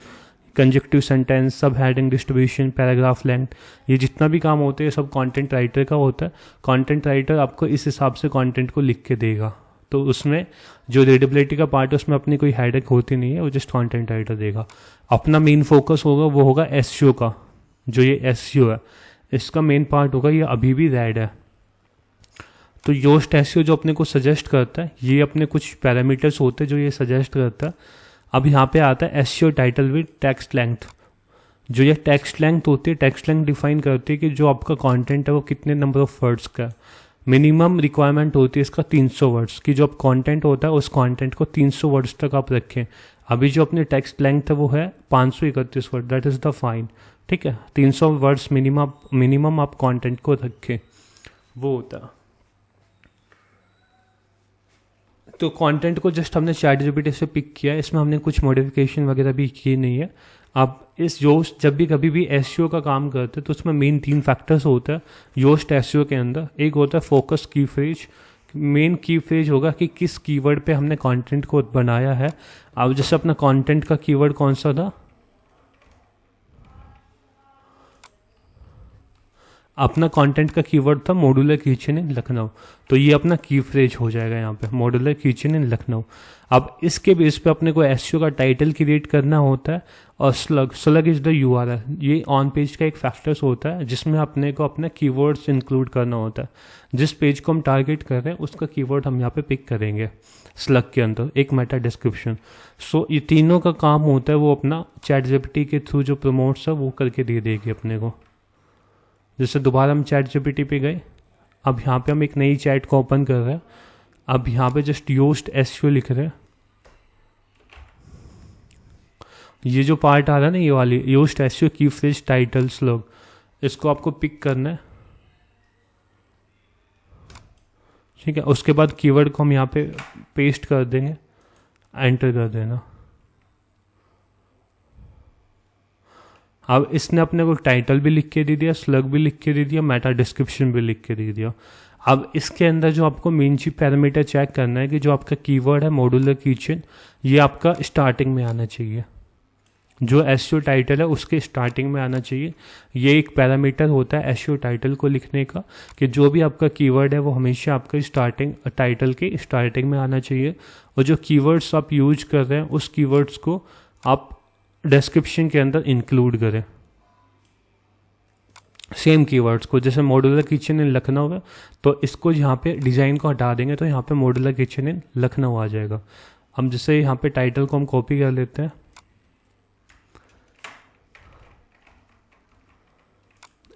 Speaker 1: conjunctive sentence, सब हेडिंग डिस्ट्रीब्यूशन, पैराग्राफ लेंथ, ये जितना भी काम होते हैं सब कंटेंट राइटर का होता है। कंटेंट राइटर आपको इस हिसाब से कंटेंट को लिख के देगा, तो उसमें जो रीडेबिलिटी का पार्ट है उसमें अपनी कोई हेडेक होती नहीं है, वो जस्ट कंटेंट राइटर देगा। अपना मेन फोकस होगा वो होगा एसईओ का। जो ये एसईओ है इसका मेन पार्ट होगा, ये अभी भी रेड है। तो योस्ट एसईओ जो अपने को सजेस्ट करता है, ये अपने कुछ पैरामीटर्स होते हैं जो ये सजेस्ट करता है। अब यहाँ पे आता है SEO title with text length. जो ये टेक्स्ट लेंथ होती है, टेक्स्ट लेंथ डिफाइन करती है कि जो आपका कंटेंट है वो कितने नंबर ऑफ वर्ड्स का है। मिनिमम रिक्वायरमेंट होती है इसका 300 वर्ड्स की। जो अब कंटेंट होता है उस कंटेंट को 300 वर्ड्स तक आप रखें। अभी जो अपनी टेक्स्ट लेंथ है वो है 531 word, that is the fine. ठीक है, 300 वर्ड्स मिनिमम आप कंटेंट को रखें, वो होता है। तो कंटेंट को जस्ट हमने ChatGPT से पिक किया है, इसमें हमने कुछ मॉडिफिकेशन वगैरह भी की नहीं है। अब इस योस्ट जब भी कभी भी एसईओ का काम करते हैं तो उसमें मेन 3 फैक्टर्स होता है योस्ट एसईओ के अंदर। एक होता है फोकस की फ्रेज। मेन की फ्रेज होगा कि किस कीवर्ड पे हमने कंटेंट को बनाया है। अब जैसे अपना कंटेंट का कीवर्ड कौन सा था, अपना कंटेंट का कीवर्ड था मॉड्यूलर किचन इन लखनऊ, तो ये अपना की फ्रेज हो जाएगा यहाँ पे, मॉड्यूलर किचन इन लखनऊ। अब इसके बेस पे अपने को एसईओ का टाइटल क्रिएट करना होता है। और स्लग इज द यूआरएल, ये ऑन पेज का एक फैक्टर्स होता है जिसमें अपने को अपने कीवर्ड्स इंक्लूड करना होता है। जिस पेज को हम टारगेट कर रहे हैं उसका कीवर्ड हम यहाँ पे पिक करेंगे स्लग के अंदर, एक मेटा डिस्क्रिप्शन। सो ये तीनों का काम होता है वो अपना ChatGPT के थ्रू जो प्रमोट्स है वो करके दे देगी अपने को। जैसे दोबारा हम ChatGPT पे गए, अब यहाँ पे हम एक नई चैट को ओपन कर रहे हैं। अब यहाँ पे जस्ट योस्ट एसईओ लिख रहे हैं। ये जो पार्ट आ रहा है ना, ये वाली योस्ट एसईओ की फ्रेज टाइटल स्लग, इसको आपको पिक करना है। ठीक है, उसके बाद कीवर्ड को हम यहाँ पे पेस्ट कर देंगे, एंटर कर देना। अब इसने अपने को टाइटल भी लिख के दे दिया, स्लग भी लिख के दे दिया, मेटा डिस्क्रिप्शन भी लिख के दे दिया। अब इसके अंदर जो आपको मेन चीज पैरामीटर चेक करना है कि जो आपका कीवर्ड है मॉड्यूलर किचन, ये आपका स्टार्टिंग में आना चाहिए। जो एसईओ टाइटल है उसके स्टार्टिंग में आना चाहिए। ये एक पैरामीटर होता है एसईओ टाइटल को लिखने का कि जो भी आपका कीवर्ड है वो हमेशा आपका स्टार्टिंग टाइटल के स्टार्टिंग में आना चाहिए। और जो कीवर्ड्स आप यूज कर रहे हैं उस कीवर्ड्स को आप डिस्क्रिप्शन के अंदर इंक्लूड करें, सेम कीवर्ड्स को। जैसे मॉड्यूलर किचन इन लखनऊ है तो इसको यहाँ पे डिज़ाइन को हटा देंगे तो यहाँ पे मॉड्यूलर किचन इन लखनऊ आ जाएगा। हम जैसे यहाँ पे टाइटल को हम कॉपी कर लेते हैं,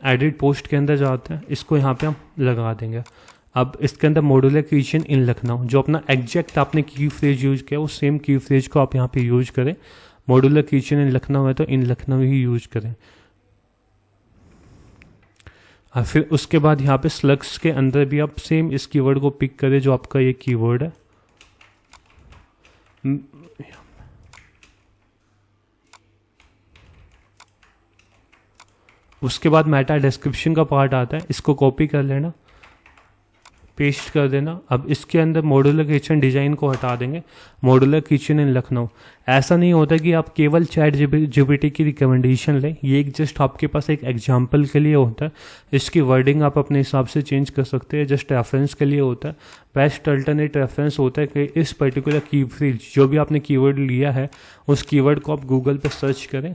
Speaker 1: एडिट पोस्ट के अंदर जाते हैं, इसको यहाँ पे हम लगा देंगे। अब इसके अंदर मॉड्यूलर किचन इन लखनऊ, जो अपना एग्जैक्ट आपने की फ्रेज यूज किया उस सेम की फ्रेज को आप यहाँ पे यूज करें। मॉड्यूलर किचन इन लखनऊ है तो इन लखनऊ ही यूज करें। और फिर उसके बाद यहाँ पे स्लग्स के अंदर भी आप सेम इस कीवर्ड को पिक करें जो आपका ये कीवर्ड है। उसके बाद मेटा डिस्क्रिप्शन का पार्ट आता है, इसको कॉपी कर लेना, पेस्ट कर देना। अब इसके अंदर मॉड्यूलर किचन डिज़ाइन को हटा देंगे, मॉड्यूलर किचन इन लखनऊ। ऐसा नहीं होता कि आप केवल ChatGPT की रिकमेंडेशन लें, ये एक जस्ट आपके पास एक एग्जांपल के लिए होता है। इसकी वर्डिंग आप अपने हिसाब से चेंज कर सकते हैं, जस्ट रेफरेंस के लिए होता है। बेस्ट अल्टरनेट रेफरेंस होता है कि इस पर्टिकुलर की फ्रेज जो भी आपने कीवर्ड लिया है उस कीवर्ड को आप गूगल पर सर्च करें।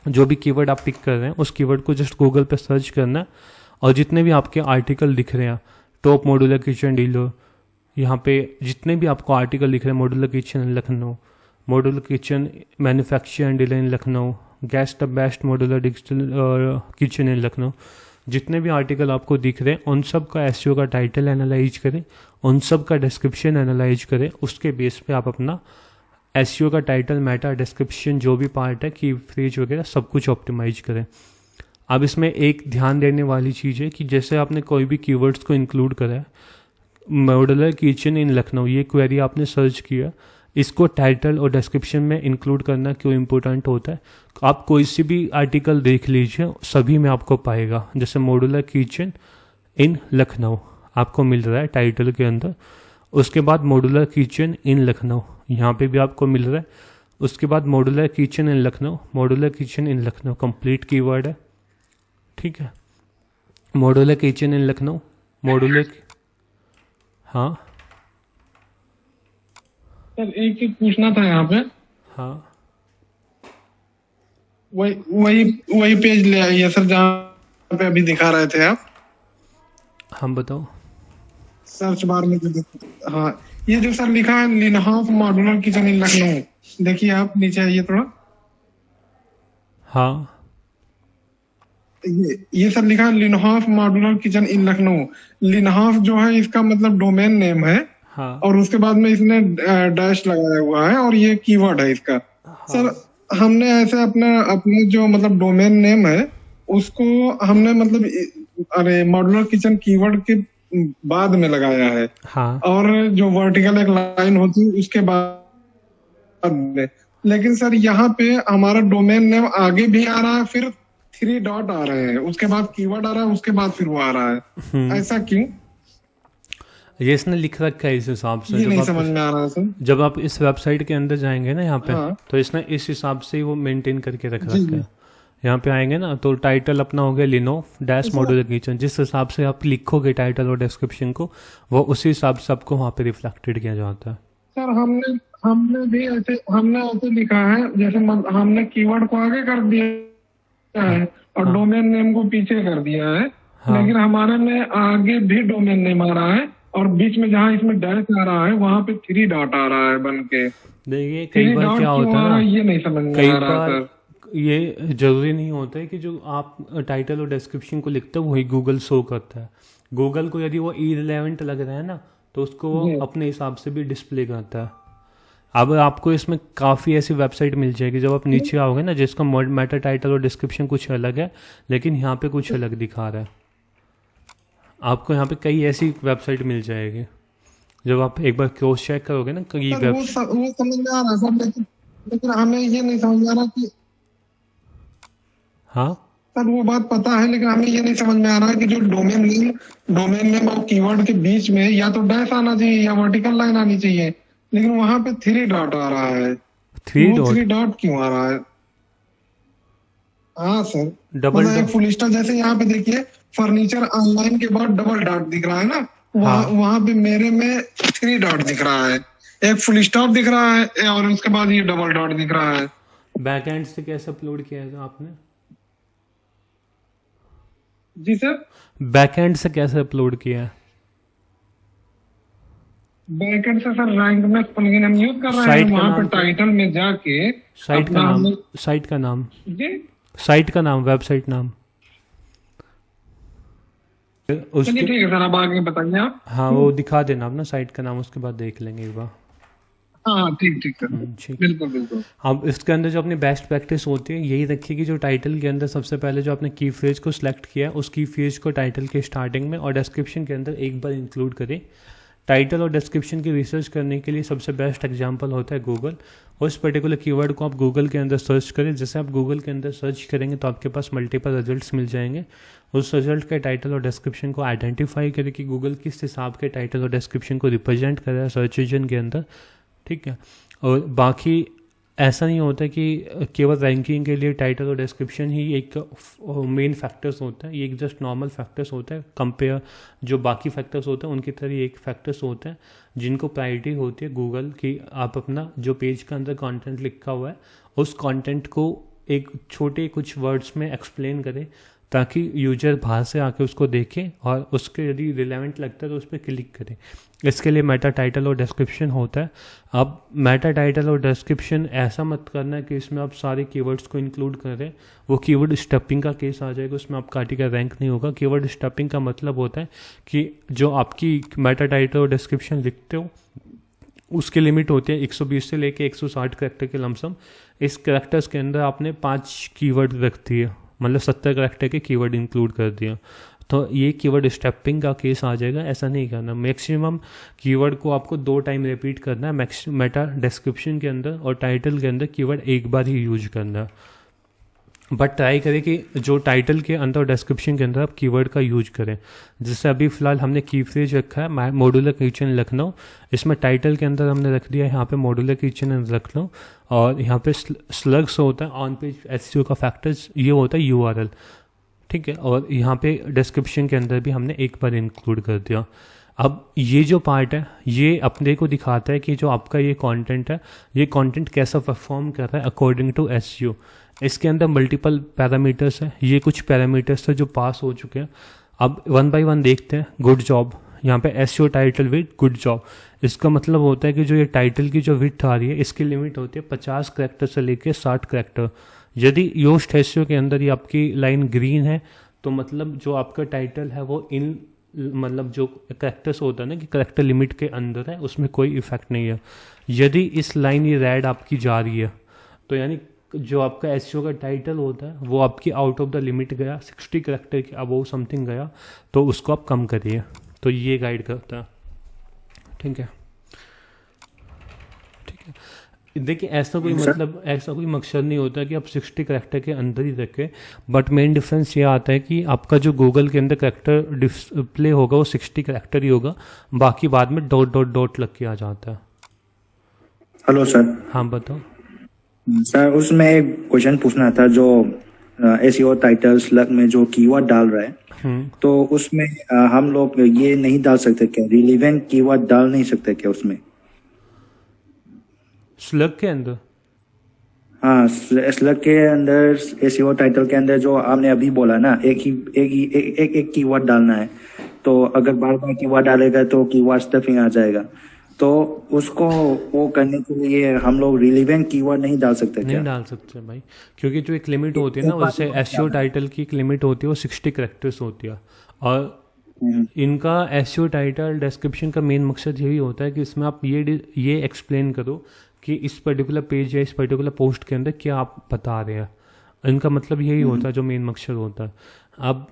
Speaker 1: जो भी कीवर्ड आप पिक कर रहे हैं उस कीवर्ड को जस्ट गूगल पे सर्च करना, और जितने भी आपके आर्टिकल दिख रहे हैं, टॉप मॉड्यूलर किचन डीलर, यहाँ पे जितने भी आपको आर्टिकल दिख रहे हैं, modular kitchen in Lucknow, modular kitchen manufacture and dealer in Lucknow, guest the best modular kitchen in Lucknow, जितने भी आर्टिकल आपको दिख रहे हैं उन सब का एसईओ का टाइटल एनालाइज करें, उन सब का डिस्क्रिप्शन एनालाइज करें। उसके बेस पे आप अपना एसईओ का टाइटल, मेटा, डिस्क्रिप्शन, जो भी पार्ट है, की फ्रेज वगैरह सब कुछ ऑप्टिमाइज करें। अब इसमें एक ध्यान देने वाली चीज़ है कि जैसे आपने कोई भी कीवर्ड्स को इंक्लूड करा है, मॉड्यूलर किचन इन लखनऊ, ये क्वेरी आपने सर्च किया, इसको टाइटल और डिस्क्रिप्शन में इंक्लूड करना क्यों इम्पोर्टेंट होता है? आप कोई सी भी आर्टिकल देख लीजिए, सभी में आपको पाएगा। जैसे मॉड्यूलर किचन इन लखनऊ आपको मिल रहा है टाइटल के अंदर, उसके बाद मॉड्यूलर किचन इन लखनऊ यहाँ पे भी आपको मिल रहा है, उसके बाद modular kitchen in Lucknow, modular kitchen in Lucknow complete keyword है, ठीक है। Modular kitchen in Lucknow, modular, हाँ
Speaker 4: सर एक चीज पूछना था यहाँ पे।
Speaker 1: हाँ
Speaker 4: वही वही वही पेज ले आइए सर जहाँ पे अभी दिखा रहे थे आप,
Speaker 1: हम बताओ।
Speaker 4: सर्च बार में हाँ, ये जो सर लिखा है लिनहाफ मॉड्यूलर किचन इन लखनऊ, देखिए आप नीचे आइए थोड़ा।
Speaker 1: हाँ
Speaker 4: ये सर लिखा है लिनहाफ मॉड्यूलर किचन इन लखनऊ। लिनहाफ जो है इसका मतलब डोमेन नेम है,
Speaker 1: हाँ
Speaker 4: और उसके बाद में इसने डैश लगाया हुआ है और ये कीवर्ड है इसका। सर हमने ऐसे अपने जो मतलब डोमेन नेम है उसको हमने मतलब अरे मॉड्यूलर किचन कीवर्ड के बाद में लगाया है,
Speaker 1: हाँ
Speaker 4: और जो वर्टिकल एक लाइन होती है उसके बाद में। लेकिन सर यहाँ पे हमारा डोमेन नेम आगे भी आ रहा है, फिर 3 डॉट आ रहे हैं, उसके बाद कीवर्ड आ रहा है, उसके बाद फिर वो आ रहा है, ऐसा क्यों?
Speaker 1: ये इसने लिख रखा है इस हिसाब से।
Speaker 4: ये
Speaker 1: जब
Speaker 4: नहीं
Speaker 1: आप
Speaker 4: समझ में आ रहा है सर।
Speaker 1: जब आप इस वेबसाइट के अंदर जाएंगे ना यहाँ पे,
Speaker 4: हाँ।
Speaker 1: तो इसने इस हिसाब से ही वो मेंटेन करके रख रखा है। यहाँ पे आएंगे ना तो टाइटल अपना हो गया लिनोफ डैश मॉड्यूलर किचन, जिस हिसाब से आप लिखोगे टाइटल और डिस्क्रिप्शन को, वो उसी हिसाब से आपको वहाँ पे रिफ्लेक्टेड किया जाता है।
Speaker 4: सर हमने ऐसे लिखा है, जैसे हमने कीवर्ड को आगे कर दिया है और डोमेन नेम को पीछे कर दिया है।
Speaker 1: हाँ।
Speaker 4: लेकिन हमारे में आगे भी डोमेन नेम आ रहा है और बीच में जहाँ इसमें डैश आ रहा है वहाँ पे 3 डॉट आ रहा है बन के।
Speaker 1: देखिए कई बार क्या होता है ना,
Speaker 4: ये नहीं समझ में
Speaker 1: कई
Speaker 4: आ रहा
Speaker 1: बार
Speaker 4: सर।
Speaker 1: ये जरूरी नहीं होता है कि जो आप टाइटल और डिस्क्रिप्शन को लिखते हो वही गूगल शो करता है। गूगल को यदि वो इररिलेवेंट लग रहा है ना तो उसको वो अपने हिसाब से भी डिस्प्ले करता है। अब आपको इसमें काफ़ी ऐसी वेबसाइट मिल जाएगी, जब आप नीचे आओगे ना, जिसका मेटा टाइटल और डिस्क्रिप्शन कुछ अलग है लेकिन यहाँ पे कुछ अलग दिखा रहा है। आपको यहाँ पे कई ऐसी वेबसाइट मिल जाएगी, जब आप एक बार क्रॉस चेक करोगे ना कई
Speaker 4: सर, वो समझ में आ रहा है सर, लेकिन हमें ये नहीं समझ में आ रहा कि
Speaker 1: हाँ
Speaker 4: सर वो बात पता है, लेकिन हमें ये नहीं समझ में आ रहा कि जो डोमेन नेम और कीवर्ड के बीच में या तो डैश आना चाहिए या वर्टिकल लाइन आनी चाहिए, लेकिन वहां पे 3 डॉट आ रहा है। 3 डॉट क्यों आ रहा है? हाँ सर,
Speaker 1: डबल
Speaker 4: मतलब फुल स्टॉप, जैसे यहाँ पे देखिए फर्नीचर ऑनलाइन के बाद डबल डॉट दिख रहा है ना, वहाँ पे मेरे में 3 डॉट दिख रहा है, एक फुल स्टॉप दिख रहा है और उसके बाद ये डबल डॉट दिख रहा है।
Speaker 1: बैकएंड से कैसे अपलोड किया है आपने?
Speaker 4: जी सर,
Speaker 1: बैकएंड से कैसे अपलोड किया है?
Speaker 4: बैकएंड से सर रैंक में प्लगइन हम यूज कर रहे
Speaker 1: साइट
Speaker 4: हैं,
Speaker 1: का
Speaker 4: वहाँ
Speaker 1: नाम
Speaker 4: पे टाइटल में जाके
Speaker 1: साइट का नाम, साइट का नाम,
Speaker 4: जी
Speaker 1: साइट का नाम, वेबसाइट नाम
Speaker 4: चलिए ठीक है सर, अब आगे बताइए आप।
Speaker 1: हाँ वो दिखा देना अपना साइट का नाम, उसके बाद देख लेंगे एक बार।
Speaker 4: हाँ ठीक सर,
Speaker 1: ठीक।
Speaker 4: बिल्कुल बिल्कुल।
Speaker 1: अब इसके अंदर जो अपनी बेस्ट प्रैक्टिस होती है यही रखिए कि जो टाइटल के अंदर सबसे पहले जो आपने की फ्रेज को सिलेक्ट किया उस की फ्रेज को टाइटल के स्टार्टिंग में और डिस्क्रिप्शन के अंदर एक बार इंक्लूड करें। टाइटल और डिस्क्रिप्शन की रिसर्च करने के लिए सबसे बेस्ट एग्जांपल होता है गूगल। उस पर्टिकुलर कीवर्ड को आप गूगल के अंदर सर्च करें। जैसे आप गूगल के अंदर सर्च करेंगे तो आपके पास मल्टीपल रिजल्ट्स मिल जाएंगे। उस रिजल्ट के टाइटल और डिस्क्रिप्शन को आइडेंटिफाई करें कि गूगल किस हिसाब के टाइटल और डिस्क्रिप्शन को रिप्रेजेंट कर रहा है सर्च इंजन के अंदर, ठीक है। और बाकी ऐसा नहीं होता कि केवल रैंकिंग के लिए टाइटल और डिस्क्रिप्शन ही एक मेन फैक्टर्स होता है। ये एक जस्ट नॉर्मल फैक्टर्स होता है, कंपेयर जो बाकी फैक्टर्स होते हैं उनकी तरह एक फैक्टर्स होते हैं जिनको प्रायोरिटी होती है गूगल की। आप अपना जो पेज के अंदर कंटेंट लिखा हुआ है उस कंटेंट को एक छोटे कुछ वर्ड्स में एक्सप्लेन करें ताकि यूजर बाहर से आके उसको देखे और उसके यदि रिलेवेंट लगता है तो उस पर क्लिक करें। इसके लिए मेटा टाइटल और डिस्क्रिप्शन होता है। अब मेटा टाइटल और डिस्क्रिप्शन ऐसा मत करना है कि इसमें आप सारे कीवर्ड्स को इंक्लूड करें, वो कीवर्ड स्टफिंग का केस आ जाएगा, उसमें आपका आर्टिकल रैंक नहीं होगा। कीवर्ड स्टफिंग का मतलब होता है कि जो आपकी मेटा टाइटल और डिस्क्रिप्शन लिखते हो उसकी लिमिट होती है 120 से लेके 160 करैक्टर के लमसम। इस करैक्टर्स के अंदर आपने 5 कीवर्ड रख दिए, मतलब 70 करैक्टर के कीवर्ड इंक्लूड कर दिया, तो ये कीवर्ड स्टेपिंग का केस आ जाएगा। ऐसा नहीं करना, मैक्सिमम कीवर्ड को आपको 2 टाइम रिपीट करना है, मेटा डिस्क्रिप्शन के अंदर और टाइटल के अंदर कीवर्ड एक बार ही यूज करना है। बट ट्राई करें कि जो टाइटल के अंदर और डिस्क्रिप्शन के अंदर आप कीवर्ड का यूज करें। जैसे अभी फिलहाल हमने की फ्रेज रखा है मॉड्यूलर किचन लखनऊ, इसमें टाइटल के अंदर हमने रख दिया है यहाँ पे मॉड्यूलर किचन लखनऊ, और यहाँ पे स्लग्स होता है ऑन पेज एसईओ का फैक्टर्स, ये होता है यूआरएल, ठीक है। और यहाँ पे डिस्क्रिप्शन के अंदर भी हमने एक बार इंक्लूड कर दिया। अब ये जो पार्ट है ये अपने को दिखाता है कि जो आपका ये कंटेंट है, ये कंटेंट कैसा परफॉर्म कर रहा है अकॉर्डिंग टू एसईओ। इसके अंदर मल्टीपल पैरामीटर्स हैं, ये कुछ पैरामीटर्स थे जो पास हो चुके हैं। अब 1 बाय 1 देखते हैं। गुड जॉब, यहाँ पे SEO title with good job, इसका मतलब होता है कि जो ये टाइटल की जो विथ आ रही है इसकी लिमिट होती है 50 करैक्टर से लेके 60 करैक्टर। यदि योस्ट एसईओ के अंदर ये आपकी लाइन ग्रीन है तो मतलब जो आपका टाइटल है वो इन मतलब जो करैक्टर्स होता है ना कि करैक्टर लिमिट के अंदर है, उसमें कोई इफेक्ट नहीं है। यदि इस लाइन ये रेड आपकी जा रही है तो यानी जो आपका एसईओ का टाइटल होता है वो आपकी आउट ऑफ द लिमिट गया, 60 करैक्टर के अबव समथिंग गया, तो उसको आप कम करिए। तो ये गाइड करता है, ठीक है। देखिए ऐसा कोई मतलब ऐसा कोई मकसद नहीं होता कि आप 60 करैक्टर के अंदर ही रखें, बट मेन डिफरेंस ये आता है कि आपका जो गूगल के अंदर करैक्टर डिस्प्ले होगा वो 60 करैक्टर ही होगा, बाकी बाद में डॉट डॉट डॉट लग के आ जाता है।
Speaker 3: Hello sir.
Speaker 1: हाँ बताओ
Speaker 3: सर, उसमें एक क्वेश्चन पूछना था, जो एसईओ टाइटल स्लग में जो कीवर्ड डाल रहा है तो उसमें हम लोग ये नहीं डाल सकते क्या, रिलेवेंट कीवर्ड डाल नहीं सकते क्या उसमें
Speaker 1: स्लग के अंदर?
Speaker 3: हाँ, स्लग के अंदर एसईओ टाइटल के अंदर जो आपने अभी बोला ना, एक कीवर्ड डालना है, तो अगर बार बार कीवर्ड डालेगा तो कीवर्ड स्टफिंग आ जाएगा। तो उसको वो करने के लिए हम लोग रिलेवेंट कीवर्ड नहीं डाल सकते क्या?
Speaker 1: नहीं डाल सकते भाई, क्योंकि जो एक लिमिट होती है ना, वैसे एसईओ टाइटल की एक लिमिट होती है वो 60 करैक्टर्स होती है, और इनका एसईओ टाइटल डिस्क्रिप्शन का मेन मकसद यही होता है कि इसमें आप ये एक्सप्लेन करो कि इस पर्टिकुलर पेज या इस पर्टिकुलर पोस्ट के अंदर क्या आप बता रहे हैं। इनका मतलब यही होता है जो मेन मकसद होता है। अब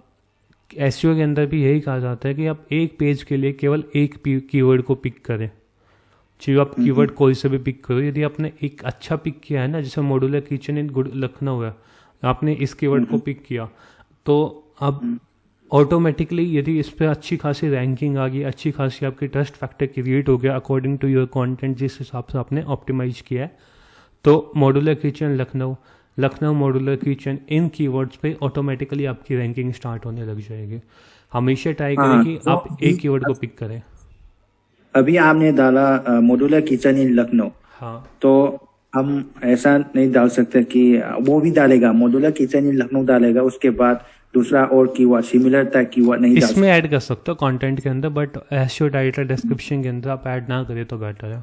Speaker 1: एसईओ के अंदर भी यही कहा जाता है कि आप एक पेज के लिए केवल एक कीवर्ड को पिक करें, चाहे आप कीवर्ड कोई से भी पिक करो। यदि आपने एक अच्छा पिक किया है ना, जैसे modular kitchen in good Lucknow है, आपने इस कीवर्ड को पिक किया तो अब ऑटोमेटिकली यदि इस पर अच्छी खासी रैंकिंग आ गई, अच्छी खासी आपकी ट्रस्ट फैक्टर क्रिएट हो गया अकॉर्डिंग टू योर कंटेंट जिस हिसाब से आपने ऑप्टिमाइज किया है, तो modular kitchen Lucknow modular kitchen in keywords पे ऑटोमेटिकली आपकी रैंकिंग स्टार्ट होने लग जाएगी। हमेशा ट्राई करें कि आप एक कीवर्ड को पिक करें।
Speaker 3: अभी आपने डाला मॉड्यूलर किचन इन लखनऊ,
Speaker 1: हाँ,
Speaker 3: तो हम ऐसा नहीं डाल सकते कि वो भी डालेगा, मॉड्यूलर किचन इन लखनऊ डालेगा, उसके बाद दूसरा और कीवर्ड सिमिलर टाइप कीवर्ड नहीं डाल
Speaker 1: इसमें ऐड कर सकते हो कंटेंट के अंदर, बट एसईओ टाइटल डिस्क्रिप्शन के अंदर आप ऐड ना करें तो बेटर है।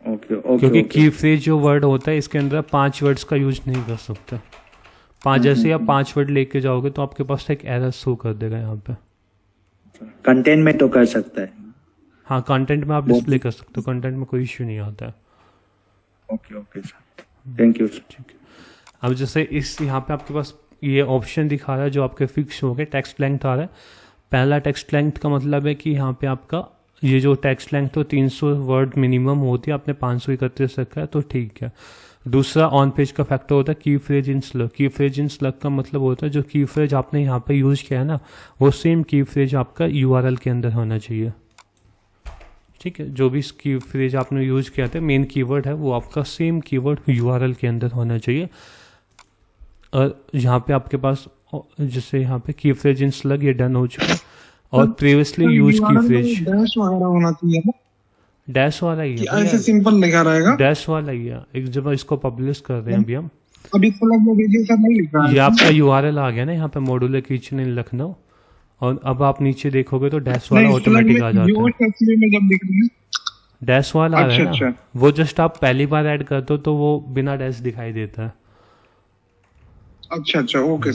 Speaker 3: Okay okay.
Speaker 1: क्योंकि की फ्रेज जो वर्ड होता है इसके अंदर 5 वर्ड्स का यूज नहीं कर सकते। 5 जैसे आप 5 वर्ड लेके जाओगे तो आपके पास एक एरर शो कर देगा यहाँ पे।
Speaker 3: कंटेंट में तो कर सकता है।
Speaker 1: हाँ, कंटेंट में आप डिस्प्ले कर सकते हो, कंटेंट में कोई इश्यू नहीं आता है।
Speaker 3: Okay okay sir, thank you.
Speaker 1: ठीक है, अब जैसे इस यहाँ पे आपके पास ये ऑप्शन दिखा रहा है जो आपके फिक्स हो गए, टेक्स्ट लेंथ आ रहा है। पहला टेक्स्ट लेंथ का मतलब है कि यहाँ पे आपका ये जो टेक्स्ट लेंथ तो 300 वर्ड मिनिमम होती है, आपने 531 रखा है तो ठीक है। दूसरा ऑन पेज का फैक्टर होता है की फ्रेज इन स्लग। की फ्रेज इन स्लग का मतलब होता है जो की फ्रेज आपने यहाँ पे यूज किया है ना, वो सेम की फ्रेज आपका यूआरएल के अंदर होना चाहिए, ठीक है। जो भी की फ्रेज आपने यूज किया था, मेन कीवर्ड है, वो आपका सेम कीवर्ड यूआरएल के अंदर होना चाहिए। और यहाँ पे आपके पास जैसे यहाँ पे की फ्रेज इन स्लग ये डन हो चुका है, और प्रीवियसली यूज की फ्रेज
Speaker 4: डैश वगैरह होना चाहिए ना,
Speaker 1: डैश वाला ही
Speaker 4: कि
Speaker 1: है,
Speaker 4: ऐसे सिंपल लिखा रहेगा।
Speaker 1: डैश वाला ही है। एक जब इसको पब्लिश कर रहे हैं अभी हम,
Speaker 4: अभी स्लग में भी सब नहीं लिखा
Speaker 1: ये
Speaker 4: है।
Speaker 1: आपका यूआरएल आ गया ना यहाँ पे मॉड्यूलर किचन इन लखनऊ, और अब आप नीचे देखोगे तो डैश वाला
Speaker 4: नहीं,
Speaker 1: ऑटोमेटिक आ
Speaker 4: स्लग में
Speaker 1: जाता है।
Speaker 4: योर टेक्स्ट में जब लिख रहे हैं
Speaker 1: डैश वाला आ रहा है
Speaker 4: अच्छा,
Speaker 1: ना, वो जस्ट आप पहली बार ऐड कर दो तो वो बिना डैश दिखाई देता है।
Speaker 4: अच्छा ओके।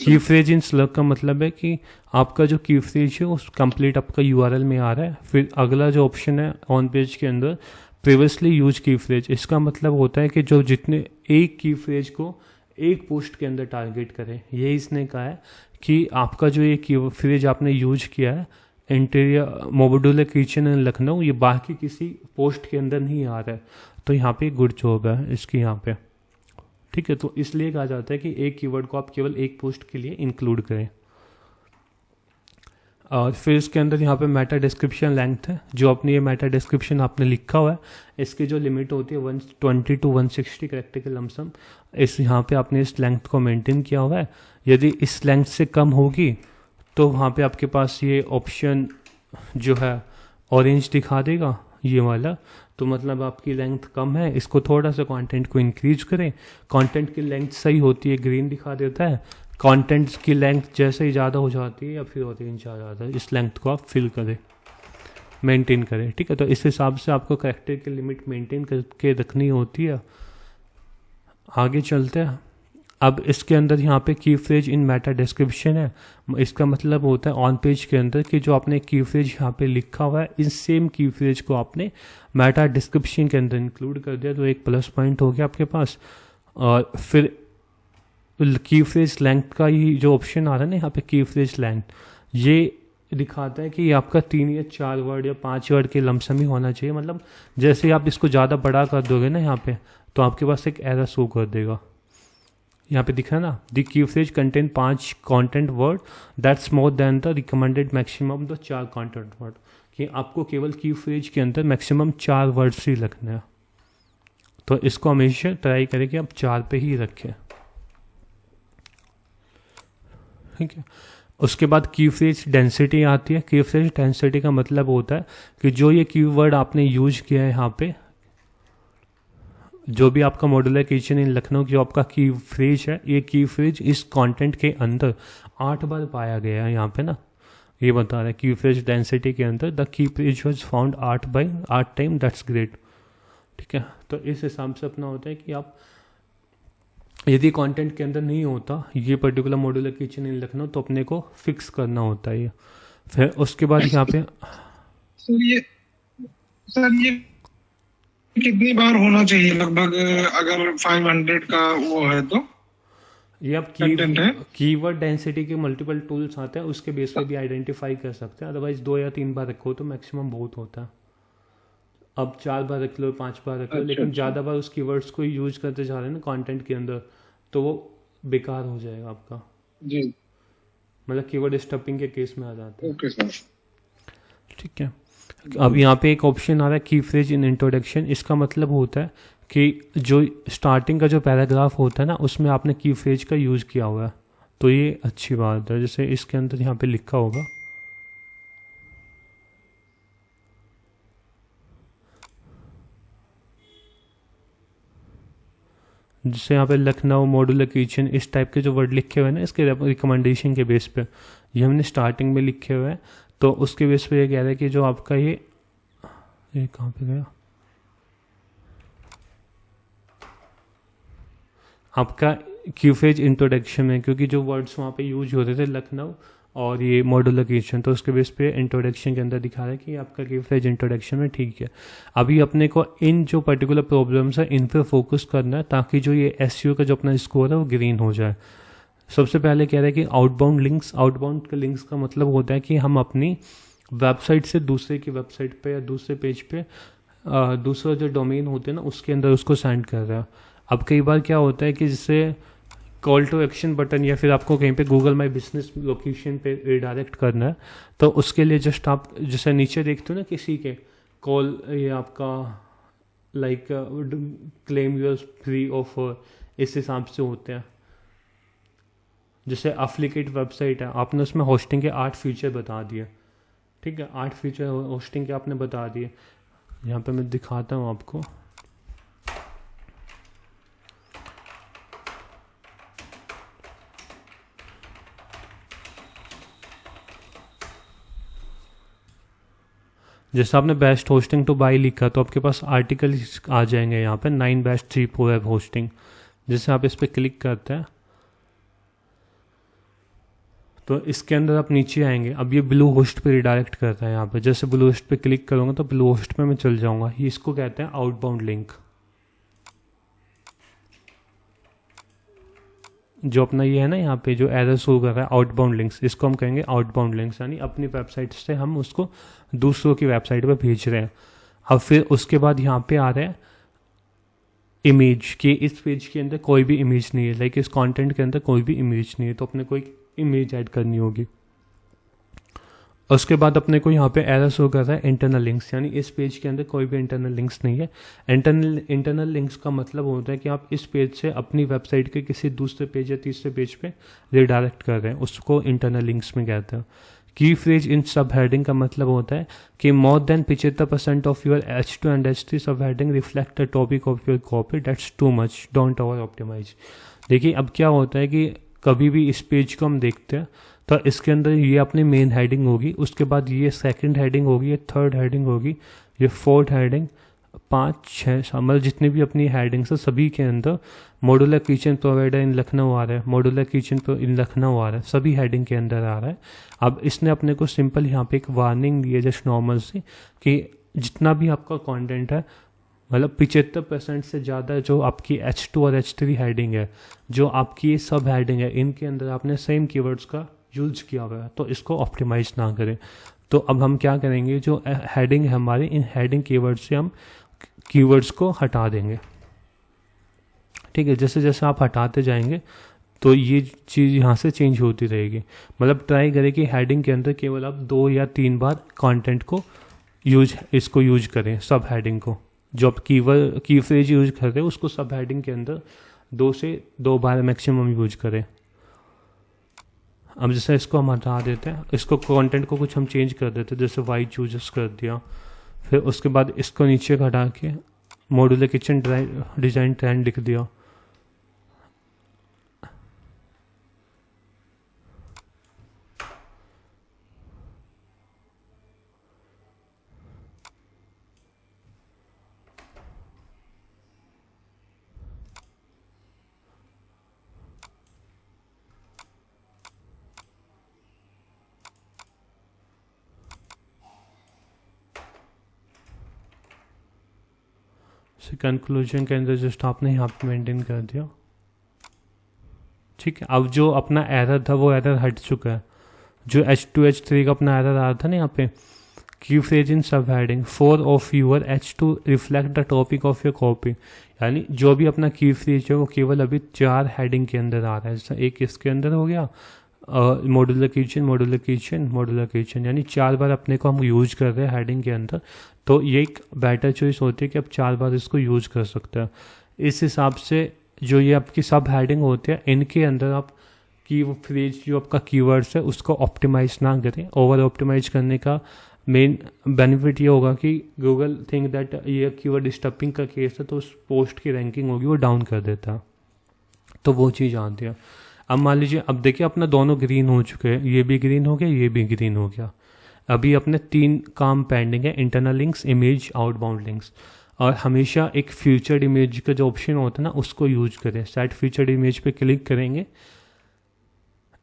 Speaker 1: की फ्रेज इन स्लग का मतलब है कि आपका जो की फ्रेज है उस कंप्लीट आपका यूआरएल में आ रहा है। फिर अगला जो ऑप्शन है ऑन पेज के अंदर प्रीवियसली यूज की फ्रेज, इसका मतलब होता है कि जो जितने एक की फ्रेज को एक पोस्ट के अंदर टारगेट करें। ये इसने कहा है कि आपका जो ये की फ्रेज आपने यूज किया है इंटीरियर मोबुडुलर किचन इन लखनऊ, ये बाकी किसी पोस्ट के अंदर नहीं आ रहा है, तो यहाँ पे गुड जॉब है इसकी यहाँ पे। ठीक है, तो इसलिए कहा जाता है कि एक कीवर्ड को आप केवल एक पोस्ट के लिए इंक्लूड करें। और फिर इसके अंदर यहाँ पे मेटा डिस्क्रिप्शन लेंथ है, जो अपनी ये मेटा डिस्क्रिप्शन आपने लिखा हुआ है इसकी जो लिमिट होती है 120 to 160 कैरेक्टर के लमसम, इस यहाँ पे आपने इस लेंथ को मेंटेन किया हुआ है। यदि इस लेंथ से कम होगी तो वहाँ पे आपके पास ये ऑप्शन जो है ऑरेंज दिखा देगा ये वाला, तो मतलब आपकी लेंथ कम है। इसको थोड़ा सा कंटेंट को इंक्रीज करें, कंटेंट की लेंथ सही होती है ग्रीन दिखा देता है, कंटेंट की लेंथ जैसे ही ज़्यादा हो जाती है या फिर ऑरेंज आ जाता है, इस लेंथ को आप फिल करें, मेंटेन करें। ठीक है, तो इस हिसाब से आपको कैरेक्टर की लिमिट मेंटेन करके रखनी होती है। आगे चलते हैं। अब इसके अंदर यहाँ पे की फ्रेज इन मेटा डिस्क्रिप्शन है, इसका मतलब होता है ऑन पेज के अंदर कि जो आपने की फ्रेज यहाँ पे लिखा हुआ है इस सेम की फ्रेज को आपने मेटा डिस्क्रिप्शन के अंदर इंक्लूड कर दिया, तो एक प्लस पॉइंट हो गया आपके पास। और फिर की फ्रेज लेंथ का ही जो ऑप्शन आ रहा है ना यहाँ पे की फ्रेज लेंथ, ये दिखाता है कि ये आपका 3 या 4 वर्ड या 5 वर्ड के लमसम ही होना चाहिए। मतलब जैसे ही आप इसको ज़्यादा बड़ा कर दोगे ना यहाँ पे, तो आपके पास एक एरर शो कर देगा। यहाँ पे दिखा ना, the key phrase contain 5 content word that's more than the recommended maximum the 4 content word, कि आपको केवल की फ्रेज के अंदर मैक्सिमम 4 वर्ड्स ही रखना है। तो इसको हमेशा ट्राई करें कि आप 4 पे ही रखें। ठीक है, उसके बाद की फ्रेज डेंसिटी आती है। की फ्रेज डेंसिटी का मतलब होता है कि जो ये कीवर्ड आपने यूज किया है यहाँ पे, जो भी आपका मॉड्यूलर किचन इन लखनऊ की आपका की फ्रेज है, ये की फ्रेज इस कंटेंट के अंदर 8 बार पाया गया है। यहाँ पे ना ये बता रहा है की फ्रेज डेंसिटी के अंदर the key phrase was found 8 time, that's great. ठीक है, तो इस हिसाब से अपना होता है कि आप यदि कंटेंट के अंदर नहीं होता ये particular modular kitchen in Lucknow, तो अपने को फिक्स करना होता है ये। फिर उसके बाद यहाँ पे
Speaker 4: सर ये कितनी बार होना चाहिए लगभग, अगर 500 का वो है तो?
Speaker 1: ये आप कीवर्ड डेंसिटी के मल्टीपल टूल्स आते हैं, उसके बेस पे भी आइडेंटिफाई कर सकते हैं। अदरवाइज 2 या 3 बार रखो तो मैक्सिमम बहुत होता है। अब 4 बार रख लो, 5 बार रख लो, लेकिन ज़्यादा बार उस कीवर्ड्स को यूज करते जा रहे हैं ना कंटेंट के अंदर, तो वो बेकार हो जाएगा आपका
Speaker 4: जी,
Speaker 1: मतलब कीवर्ड स्टफिंग के केस में आ जाता है।
Speaker 4: ओके सर,
Speaker 1: ठीक है। अब यहाँ पे एक ऑप्शन आ रहा है की फ्रेज इन इंट्रोडक्शन। इसका मतलब होता है कि जो स्टार्टिंग का जो पैराग्राफ होता है ना उसमें आपने की फ्रेज का यूज़ किया हुआ है, तो ये अच्छी बात है। जैसे इसके अंदर यहाँ पे लिखा होगा जैसे यहाँ पे लखनऊ मॉड्यूलर किचन, इस टाइप के जो वर्ड लिखे हुए हैं ना इसके रिकमेंडेशन के बेस पे, ये हमने स्टार्टिंग में लिखे हुए हैं, तो उसके बेस पे ये कह रहा है कि जो आपका ये कहाँ पे गया आपका की फ्रेज इंट्रोडक्शन में, क्योंकि जो वर्ड्स वहाँ पे यूज होते थे लखनऊ और ये मॉड्यूलर किचन, तो उसके बेस पे इंट्रोडक्शन के अंदर दिखा रहा है कि आपका की फ्रेज इंट्रोडक्शन में ठीक है। अभी अपने को इन जो पर्टिकुलर प्रॉब्लम्स है इन पे फोकस करना है, ताकि जो ये एसईओ का जो अपना स्कोर है वो ग्रीन हो जाए। सबसे पहले कह रहा है कि आउटबाउंड लिंक्स, आउटबाउंड के लिंक्स का मतलब होता है कि हम अपनी वेबसाइट से दूसरे की वेबसाइट पे या दूसरे पेज पे दूसरा जो डोमेन होते हैं ना उसके अंदर उसको सेंड कर रहा है। अब कई बार क्या होता है कि जैसे कॉल टू एक्शन बटन या फिर आपको कहीं पे गूगल माई बिजनेस लोकेशन पे रिडायरेक्ट करना है, तो उसके लिए जस्ट आप जैसे नीचे देखते हो ना किसी के कॉल, ये आपका like claim your free offer, इस हिसाब से होते हैं। जैसे एफिलिएट वेबसाइट है, आपने उसमें होस्टिंग के 8 फीचर बता दिए। ठीक है, 8 फीचर होस्टिंग के आपने बता दिए। यहाँ पे मैं दिखाता हूँ आपको। जैसे आपने बेस्ट होस्टिंग टू बाई लिखा तो आपके पास आर्टिकल आ जाएंगे यहाँ पे 9 बेस्ट 3 वेब होस्टिंग। जैसे आप इस पर क्लिक करते हैं तो इसके अंदर आप नीचे आएंगे, अब ये ब्लू होस्ट पे रिडायरेक्ट करता है। यहाँ पे जैसे ब्लू होस्ट पे क्लिक करूँगा तो ब्लू होस्ट पे मैं चल जाऊँगा। ये इसको कहते हैं आउटबाउंड लिंक। जो अपना ये है ना यहाँ पे जो एरर शो कर रहा है आउटबाउंड लिंक्स, इसको हम कहेंगे आउटबाउंड लिंक्स, यानी अपनी वेबसाइट से हम उसको दूसरों की वेबसाइट पे भेज रहे हैं। अब फिर उसके बाद यहाँ पे आ रहा है इमेज कि इस पेज के अंदर कोई भी इमेज नहीं है, लाइक इस कंटेंट के अंदर कोई भी इमेज नहीं है, तो अपने को एक इमेज ऐड करनी होगी। उसके बाद अपने को यहाँ पे एरर शो कर रहा है इंटरनल लिंक्स, यानी इस पेज के अंदर कोई भी इंटरनल लिंक्स नहीं है। इंटरनल लिंक्स का मतलब होता है कि आप इस पेज से अपनी वेबसाइट के किसी दूसरे पेज या तीसरे पेज पे रिडायरेक्ट कर रहे हैं, उसको इंटरनल लिंक्स में कहते हैं। की फ्रेज इन सब हेडिंग का मतलब होता है कि more than 75% of your H2 and H3 sub heading reflect the topic of your copy, that's too much, don't over optimise. देखिए अब क्या होता है कि कभी भी इस पेज को हम देखते हैं तो इसके अंदर ये अपनी मेन हेडिंग होगी, उसके बाद ये सेकंड हेडिंग होगी, ये थर्ड हेडिंग होगी, ये फोर्थ हेडिंग, 5, 6 मतलब जितनी भी अपनी हेडिंग्स है सभी के अंदर modular kitchen provider in Lucknow आ रहा है, मॉड्यूलर किचन इन लखनऊ आ रहा है, सभी हेडिंग के अंदर आ रहा है। अब इसने अपने को सिंपल यहाँ पे एक वार्निंग दी है जस्ट नॉर्मल सी कि जितना भी आपका कंटेंट है मतलब 75% से ज़्यादा जो आपकी H2 और H3 हेडिंग है, जो आपकी सब हेडिंग है, इनके अंदर आपने सेम कीवर्ड्स का यूज किया हुआ है, तो इसको ऑप्टिमाइज ना करें। तो अब हम क्या करेंगे, जो हेडिंग है हमारी, इन हेडिंग कीवर्ड से हम कीवर्ड्स को हटा देंगे। ठीक है, जैसे जैसे आप हटाते जाएंगे तो ये चीज़ यहाँ से चेंज होती रहेगी। मतलब ट्राई करें कि हेडिंग के अंदर केवल आप 2 या 3 बार कंटेंट को इसको यूज करें, सब हेडिंग को। जो आप की फ्रेज यूज कर रहे हैं उसको सब हेडिंग के अंदर 2 से 2 बार मैक्सिमम यूज करें। अब जैसे इसको हम हटा देते हैं, इसको कंटेंट को कुछ हम चेंज कर देते हैं, जैसे वाइट चूजेस कर दिया, फिर उसके बाद इसको नीचे हटा के मॉड्यूलर किचन डिज़ाइन ट्रेंड लिख दिया। कंक्लूजन के अंदर जस्ट आपने यहाँ पे मेंटेन कर दिया। ठीक है, अब जो अपना एरर था वो एरर हट चुका है। जो H2 H3 का अपना एरर आ रहा था ना यहाँ पे, की phrase in sub heading 4 of your H2 reflect the topic of your copy, यानी जो भी अपना की फ्रेज है वो केवल अभी 4 हेडिंग के अंदर आ रहा है। जैसे एक इसके अंदर हो गया modular kitchen, modular kitchen, modular kitchen, यानी 4 बार अपने को हम यूज कर रहे हैं हेडिंग के अंदर। तो ये एक बेटर चॉइस होती है कि आप 4 बार इसको यूज कर सकते हैं। इस हिसाब से जो ये आपकी सब हेडिंग होती है, इनके अंदर आप की फ्रेज जो आपका कीवर्ड्स है उसको ऑप्टिमाइज ना करें। ओवर ऑप्टिमाइज करने का मेन बेनिफिट ये होगा कि गूगल थिंक दैट ये कीवर्ड स्टफिंग का केस है, तो उस पोस्ट की रैंकिंग होगी वो डाउन कर देता है। तो वो चीज़ आती है। अब मान लीजिए, अब देखिए अपना दोनों ग्रीन हो चुके हैं, ये भी ग्रीन हो गया, ये भी ग्रीन हो गया। अभी अपने 3 काम पेंडिंग है, internal links, image, outbound links. और हमेशा एक फ्यूचर्ड इमेज का जो ऑप्शन होता है ना उसको यूज करें। सेट फ्यूचर्ड इमेज पे क्लिक करेंगे,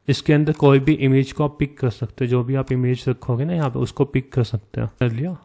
Speaker 1: इसके अंदर कोई भी इमेज को आप पिक कर सकते हैं, जो भी आप इमेज रखोगे ना यहाँ पे उसको पिक कर सकते हैं। कर लिया।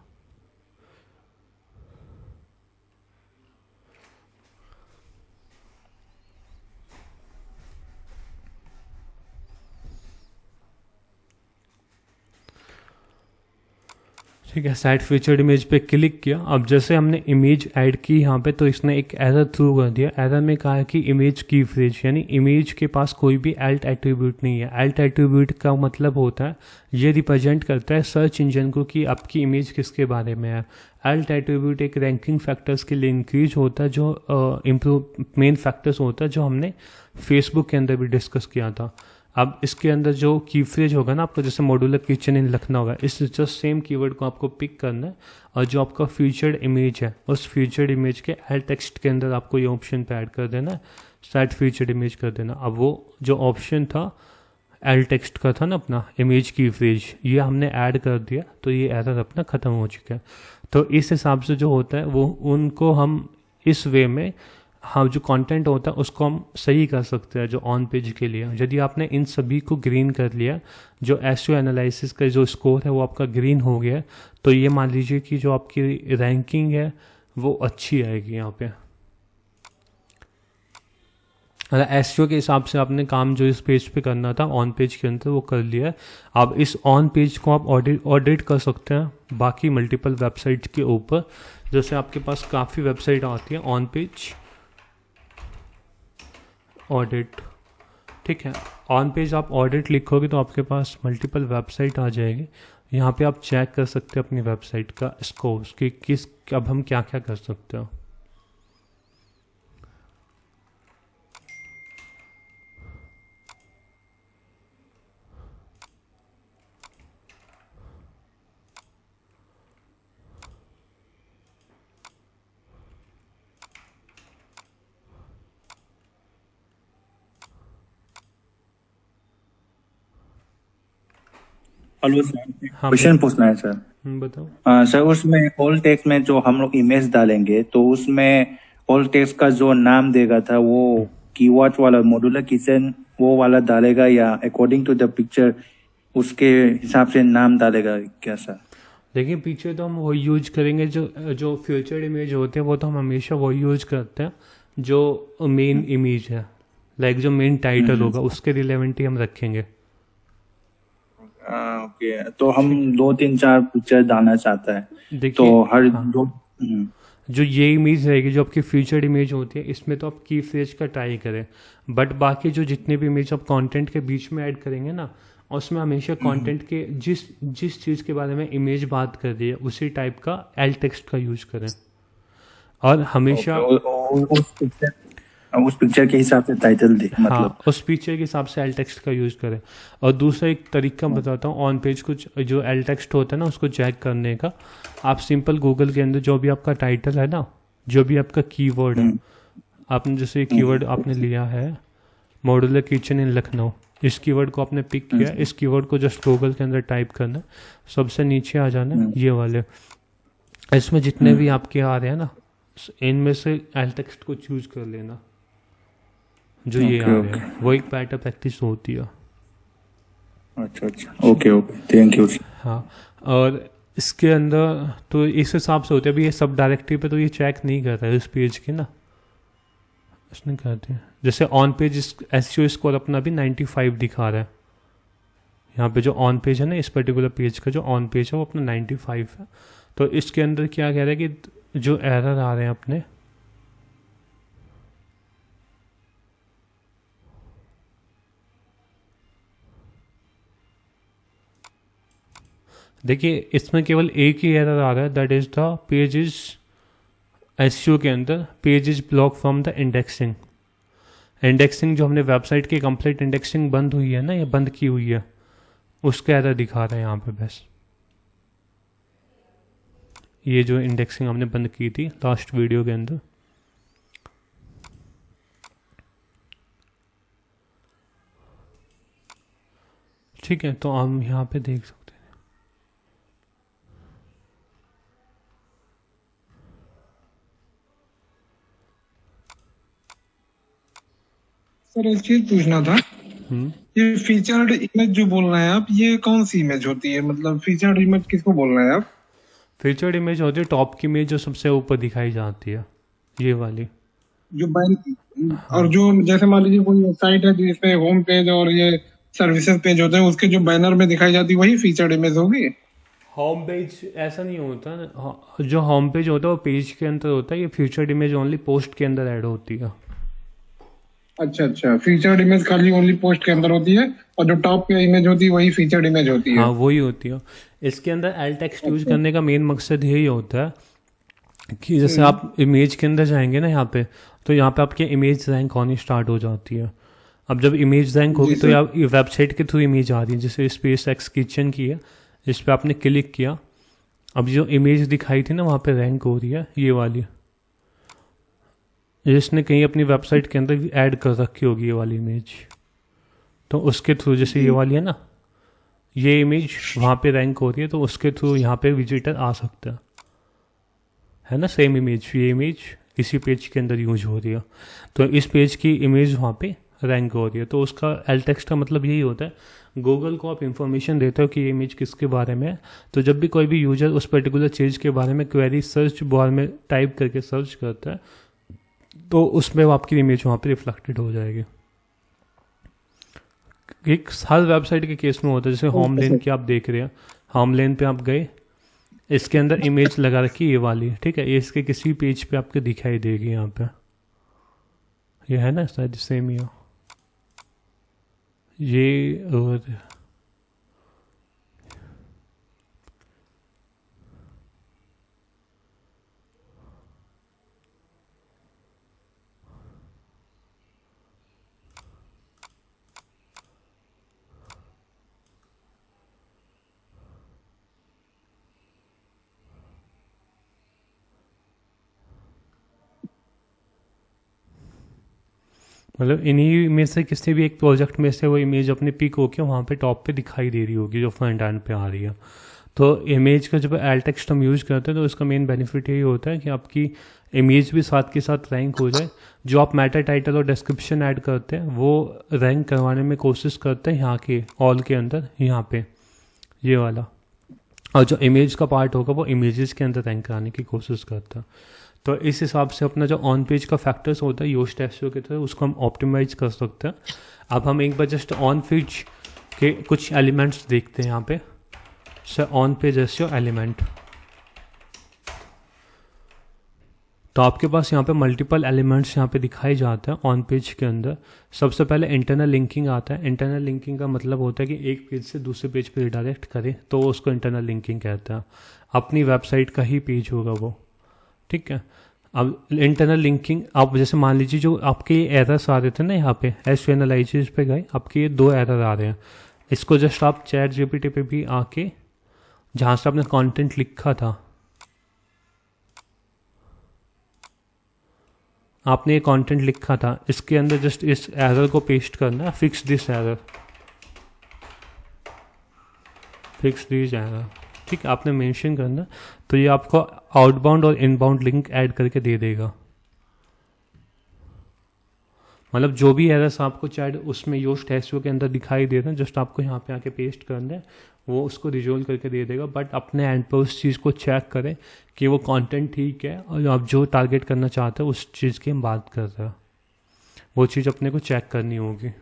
Speaker 1: ठीक है, साइड फीचर्ड इमेज पे क्लिक किया। अब जैसे हमने इमेज ऐड की यहाँ पे, तो इसने एक एरर थ्रू कर दिया। एरर में कहा है कि इमेज की फ्रेज, यानी इमेज के पास कोई भी एल्ट एट्रीब्यूट नहीं है। एल्ट एट्रीब्यूट का मतलब होता है, ये रिप्रेजेंट करता है सर्च इंजन को कि आपकी इमेज किसके बारे में है। एल्ट एट्रीब्यूट एक रैंकिंग फैक्टर्स के लिए इंक्रीज होता है, जो इम्प्रूव मेन फैक्टर्स होता है, जो हमने फेसबुक के अंदर भी डिस्कस किया था। अब इसके अंदर जो की फ्रेज होगा ना आपको, जैसे मॉड्यूलर किचन इन लखनऊ होगा, इस जस्ट सेम कीवर्ड को आपको पिक करना है, और जो आपका फीचर्ड इमेज है उस फीचर्ड इमेज के एल टेक्स्ट के अंदर आपको ये ऑप्शन पे ऐड कर देना है, सेट फीचर्ड इमेज कर देना। अब वो जो ऑप्शन था एल टेक्स्ट का था ना अपना इमेज की फ्रेज, ये हमने ऐड कर दिया, तो ये एरर अपना ख़त्म हो चुका है। तो इस हिसाब से जो होता है वो उनको हम इस वे में हाँ, जो कंटेंट होता है उसको हम सही कर सकते हैं जो ऑन पेज के लिए। यदि आपने इन सभी को ग्रीन कर लिया, जो एसईओ एनालिसिस का जो स्कोर है वो आपका ग्रीन हो गया, तो ये मान लीजिए कि जो आपकी रैंकिंग है वो अच्छी आएगी यहाँ पे। अगर एसईओ के हिसाब से आपने काम जो इस पेज पे करना था ऑन पेज के अंदर वो कर लिया है, अब इस ऑन पेज को आप ऑडिट कर सकते हैं बाकी मल्टीपल वेबसाइट के ऊपर। जैसे आपके पास काफ़ी वेबसाइट आती है ऑन पेज ऑडिट, ठीक है। ऑन पेज आप ऑडिट लिखोगे तो आपके पास मल्टीपल वेबसाइट आ जाएगी। यहाँ पे आप चेक कर सकते हैं अपनी वेबसाइट का स्कोर कि किस अब हम क्या क्या कर सकते हो।
Speaker 3: हेलो सर,
Speaker 1: हाँ
Speaker 3: क्वेश्चन पूछना है सर।
Speaker 1: बताओ।
Speaker 3: सर उसमें ऑल टेक्स्ट में जो हम लोग इमेज डालेंगे तो उसमें ऑल टेक्स्ट का जो नाम देगा था वो कीवर्ड वाला मॉड्यूलर किचन वो वाला डालेगा या अकॉर्डिंग टू द पिक्चर उसके हिसाब से नाम डालेगा क्या सर?
Speaker 1: देखिए पीछे तो हम वो यूज करेंगे जो जो फ्यूचर इमेज होते हैं वो तो हम हमेशा वो यूज करते हैं जो मेन इमेज है, लाइक जो मेन टाइटल होगा उसके रिलेवेंट ही हम रखेंगे।
Speaker 3: ओके, तो हम 2 3 4 पिक्चर डालना चाहता है
Speaker 1: देखिए
Speaker 3: तो हर
Speaker 1: हाँ,
Speaker 3: दो
Speaker 1: जो ये इमेज रहेगी जो आपकी फ्यूचर इमेज होती है इसमें तो आप की फ्रेज का ट्राई करें, बट बाकी जो जितने भी इमेज आप कंटेंट के बीच में ऐड करेंगे ना उसमें हमेशा कंटेंट के जिस जिस चीज़ के बारे में इमेज बात कर रही है उसी टाइप का एल टेक्स्ट का यूज करें। और हमेशा
Speaker 3: उस पिक्चर के हिसाब से टाइटल दे मतलब।
Speaker 1: हाँ, उस पिक्चर के हिसाब से एल टेक्स्ट का यूज करें। और दूसरा एक तरीका बताता हूँ ऑन पेज कुछ जो एल टेक्स्ट होता है ना उसको चेक करने का। आप सिंपल गूगल के अंदर जो भी आपका टाइटल है ना, जो भी आपका कीवर्ड है, आपने जैसे कीवर्ड आपने लिया है मॉड्यूलर किचन इन लखनऊ, इस कीवर्ड को आपने पिक किया, इस कीवर्ड को जस्ट गूगल के अंदर टाइप करना, सबसे नीचे आ जाना ये वाले, इसमें जितने भी आपके आ रहे हैं ना इनमें से एल टेक्स्ट को चूज कर लेना जो ये आ रहे हैं, वो एक बेटर प्रैक्टिस होती है।
Speaker 3: अच्छा अच्छा, ओके ओके, थैंक यू।
Speaker 1: हाँ, और इसके अंदर तो इस हिसाब से होते हैं। अभी ये सब डायरेक्टरी पे तो ये चेक नहीं कर रहा है इस पेज की ना, इसने कहते हैं जैसे ऑन पेज एसईओ स्कोर अपना भी 95 दिखा रहा है। यहाँ पे जो ऑन पेज है ना इस पर्टिकुलर पेज का जो ऑन पेज है वो अपना 95 है। तो इसके अंदर क्या कह रहा है कि जो एरर आ रहे हैं अपने, देखिए इसमें केवल एक ही एरर आ रहा है, that is the page is SEO के अंदर page is block from the indexing. Indexing जो हमने वेबसाइट की कंप्लीट इंडेक्सिंग बंद हुई है ना, ये बंद की हुई है, उसका एरर दिखा रहा है यहाँ पे। बस ये जो इंडेक्सिंग हमने बंद की थी लास्ट वीडियो के अंदर, ठीक है, तो हम यहाँ पे देख सकते हैं।
Speaker 4: सर एक चीज पूछना था, ये फीचर्ड इमेज जो बोल रहे हैं आप, ये कौन सी इमेज होती है? मतलब फीचर्ड इमेज किसको बोल रहे हैं आप?
Speaker 1: फीचर्ड इमेज होती है टॉप की इमेज जो सबसे ऊपर दिखाई जाती है, ये वाली
Speaker 4: जो बैन और जो जैसे मान लीजिए कोई साइट है जिसमें होम पेज और ये सर्विसेज पेज होते हैं उसके जो बैनर में दिखाई जाती है वही फीचर्ड इमेज होगी।
Speaker 1: होम पेज ऐसा नहीं होता ना, जो होम पेज होता है वो पेज के अंदर होता है, ये फीचर्ड इमेज ओनली पोस्ट के अंदर ऐड होती है।
Speaker 4: अच्छा अच्छा, फीचर्ड इमेज खाली ओनली पोस्ट के अंदर होती है और जो टॉप पे इमेज होती है वही फीचर्ड इमेज होती है।
Speaker 1: हाँ वही होती है। इसके अंदर एल टेक्स्ट यूज करने का मेन मकसद यही होता है कि जैसे आप इमेज के अंदर जाएंगे ना यहाँ पे, तो यहाँ पे आपकी इमेज रैंक होनी स्टार्ट हो जाती है। अब जब इमेज रैंक होगी तो यहाँ वेबसाइट के थ्रू इमेज आ रही है, जैसे स्पेस एक्स किचन की है, इस पर आपने क्लिक किया, अब जो इमेज दिखाई थी ना वहाँ पे रैंक हो रही है ये वाली, जिसने कहीं अपनी वेबसाइट के अंदर ऐड कर रखी होगी ये वाली इमेज, तो उसके थ्रू जैसे ये वाली है ना, ये इमेज वहाँ पे रैंक हो रही है तो उसके थ्रू यहाँ पे विजिटर आ सकता है ना। सेम इमेज, ये इमेज किसी पेज के अंदर यूज हो रही है, तो इस पेज की इमेज वहाँ पे रैंक हो रही है। तो उसका एल टेक्स्ट का मतलब यही होता है, गूगल को आप इन्फॉर्मेशन देते हो कि ये इमेज किसके बारे में है, तो जब भी कोई भी यूजर उस पर्टिकुलर चीज़ के बारे में क्वेरी सर्च बार में टाइप करके सर्च करता है, तो उसमें वो आपकी इमेज वहाँ पे रिफ्लेक्टेड हो जाएगी। एक हर वेबसाइट के केस में होता है, जैसे होम लेन की आप देख रहे हैं, होम लेन पे आप गए, इसके अंदर इमेज लगा रखी ये वाली, ठीक है, ये इसके किसी पेज पे आपको दिखाई देगी यहाँ पे, ये है ना शायद सेम ही हो ये। और मतलब इन्हीं में से किसी भी एक प्रोजेक्ट में से वो इमेज अपनी पिक होकर वहाँ पे टॉप पे दिखाई दे रही होगी जो फ्रंट एंड पे आ रही है। तो इमेज का जब एल टेक्स्ट हम यूज़ करते हैं तो इसका मेन बेनिफिट यही होता है कि आपकी इमेज भी साथ के साथ रैंक हो जाए। जो आप मेटा टाइटल और डिस्क्रिप्शन ऐड करते हैं वो रैंक करवाने में कोशिश करते हैं यहाँ के ऑल के अंदर, यहाँ पे ये वाला, और जो इमेज का पार्ट होगा वो इमेजेस के अंदर रैंक कराने की कोशिश करता है। तो इस हिसाब से अपना जो ऑन पेज का फैक्टर्स होता है योस्ट एसईओ की तरह, उसको हम ऑप्टिमाइज कर सकते हैं। अब हम एक बार जस्ट ऑन पेज के कुछ एलिमेंट्स देखते हैं यहाँ पे। Sir on page SEO element, तो आपके पास यहाँ पे मल्टीपल एलिमेंट्स यहाँ पे दिखाए जाते हैं ऑन पेज के अंदर। सबसे पहले इंटरनल लिंकिंग आता है। इंटरनल लिंकिंग का मतलब होता है कि एक पेज से दूसरे पेज पे रिडायरेक्ट करे, तो उसको इंटरनल लिंकिंग कहते हैं। अपनी वेबसाइट का ही पेज होगा वो, ठीक है। अब इंटरनल लिंकिंग, आप जैसे मान लीजिए जो आपके एरर्स आ रहे थे ना यहाँ पे एसईओ एनालिसिस पे गए, आपके ये 2 एरर आ रहे हैं। इसको जस्ट आप चैट जीपीटी पे भी आके जहाँ से आपने कंटेंट लिखा था, आपने ये कंटेंट लिखा था, इसके अंदर जस्ट इस एरर को पेस्ट करना है, fix this error, fix this error, ठीक है, आपने मेंशन करना। तो ये आपको आउटबाउंड और इनबाउंड लिंक ऐड करके दे देगा। मतलब जो भी एरर्स आपको चैट उसमें योस्ट एसईओ के अंदर दिखाई दे रहे हैं, जस्ट आपको यहाँ पे आके पेस्ट करना है, वो उसको रिजोल्व करके दे देगा। बट अपने एंड पर उस चीज़ को चेक करें कि वो कंटेंट ठीक है, और आप जो टारगेट करना चाहते हैं उस चीज़ की हम बात कर रहे हैं, वो चीज़ अपने को चेक करनी होगी।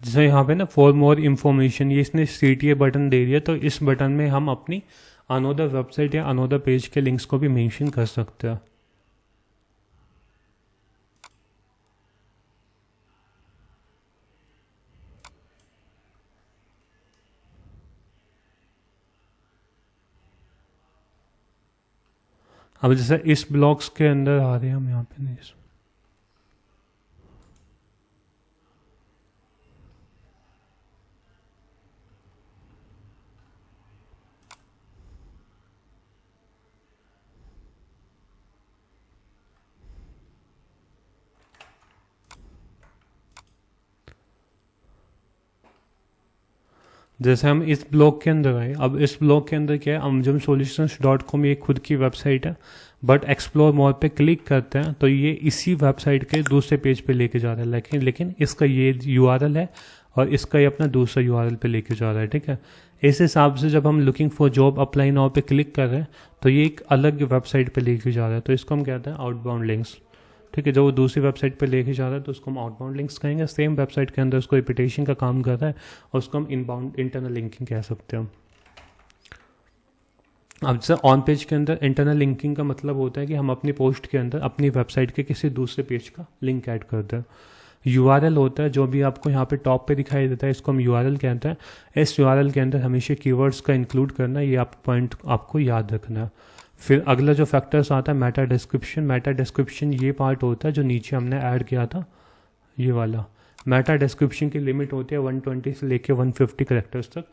Speaker 1: जैसे यहाँ पे ना फॉर मोर इन्फॉर्मेशन, ये इसने CTA बटन दे दिया, तो इस बटन में हम अपनी अनोदर वेबसाइट या अनोदर पेज के लिंक्स को भी मेंशन कर सकते हैं। अब जैसे इस ब्लॉक्स के अंदर आ रहे हैं हम यहाँ पे नहीं, जैसे हम इस ब्लॉग के अंदर आए। अब इस ब्लॉग के अंदर क्या है, amjamsolutions.com ये खुद की वेबसाइट है, बट एक्सप्लोर मोर पे क्लिक करते हैं तो ये इसी वेबसाइट के दूसरे पेज पे लेके जा रहा है, लेकिन इसका ये URL है और इसका ये अपना दूसरा URL पे लेके जा रहा है, ठीक है। इस हिसाब से जब हम looking for job apply now पे क्लिक कर रहे हैं तो ये एक अलग वेबसाइट पे लेके जा रहा है, तो इसको हम कहते हैं आउटबाउंड लिंक्स, ठीक है। जब वो दूसरी वेबसाइट पे लेके जा रहा है तो उसको हम आउटबाउंड लिंक्स कहेंगे। सेम वेबसाइट के अंदर उसको रिपीटेशन का काम कर रहा है और उसको हम इनबाउंड इंटरनल लिंकिंग कह सकते हैं। अब जैसे ऑन पेज के अंदर इंटरनल लिंकिंग का मतलब होता है कि हम अपनी पोस्ट के अंदर अपनी वेबसाइट के किसी दूसरे पेज का लिंक ऐड करते हैं। URL होता है जो भी आपको यहाँ पे टॉप पे दिखाई देता है, इसको हम URL कहते हैं। इस URL के अंदर हमेशा कीवर्ड्स का इंक्लूड करना, ये आप पॉइंट आपको याद रखना है। फिर अगला जो फैक्टर्स आता है मेटा डिस्क्रिप्शन। मेटा डिस्क्रिप्शन ये पार्ट होता है जो नीचे हमने ऐड किया था, ये वाला मेटा डिस्क्रिप्शन की लिमिट होती है 120 से लेके 150 करेक्टर्स तक,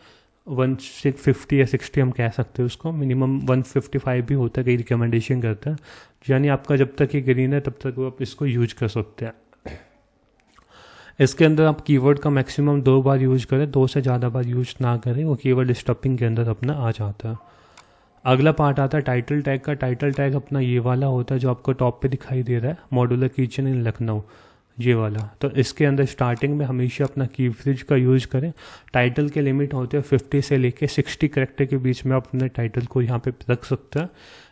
Speaker 1: 150 या 60 हम कह सकते हैं उसको, मिनिमम 155 भी होता है, कई रिकमेंडेशन करता है, यानी आपका जब तक ये ग्रीन है तब तक वो आप इसको यूज कर सकते हैं। इसके अंदर आप कीवर्ड का मैक्सिमम 2 बार यूज करें, 2 से ज़्यादा बार यूज ना करें, वो कीवर्ड स्टॉपिंग के अंदर अपना आ जाता है। अगला पार्ट आता है टाइटल टैग का। टाइटल टैग अपना ये वाला होता है जो आपको टॉप पे दिखाई दे रहा है, मॉड्यूलर किचन इन लखनऊ, ये वाला। तो इसके अंदर स्टार्टिंग में हमेशा अपना कीफ्रेज का यूज़ करें। टाइटल के लिमिट होते हैं 50 से लेके 60 करेक्टर के बीच में आप अपने टाइटल को यहाँ पे रख सकते हैं।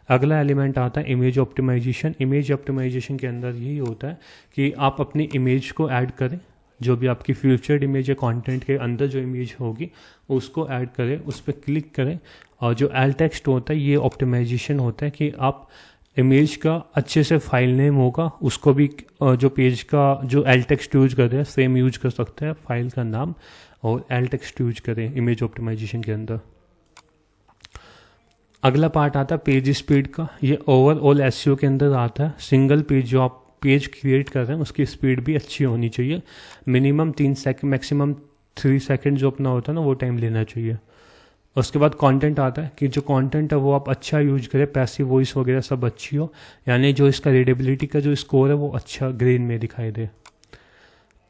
Speaker 1: अगला एलिमेंट आता है इमेज ऑप्टिमाइजेशन। इमेज ऑप्टिमाइजेशन के अंदर यही होता है कि आप अपनी इमेज को ऐड करें, जो भी आपकी फ्यूचर्ड इमेज है कंटेंट के अंदर जो इमेज होगी उसको ऐड करें, उस पर क्लिक करें, और जो एल टेक्स्ट होता है ये ऑप्टिमाइजेशन होता है कि आप इमेज का अच्छे से फाइल नेम होगा उसको भी जो पेज का जो एल टेक्स्ट यूज कर रहे हैं सेम यूज कर सकते हैं, फाइल का नाम और एल टेक्स्ट यूज करें इमेज ऑप्टिमाइजेशन के अंदर। अगला पार्ट आता है पेज स्पीड का। ये ओवरऑल एसईओ के अंदर आता है। सिंगल पेज जो आप पेज क्रिएट कर रहे हैं उसकी स्पीड भी अच्छी होनी चाहिए, मिनिमम 3 सेकंड मैक्सिमम 3 सेकंड जो अपना होता है ना वो टाइम लेना चाहिए। उसके बाद कंटेंट आता है कि जो कंटेंट है वो आप अच्छा यूज करें, पैसिव वॉइस वगैरह सब अच्छी हो, यानी जो इसका रीडेबिलिटी का जो स्कोर है वो अच्छा ग्रीन में दिखाई दे।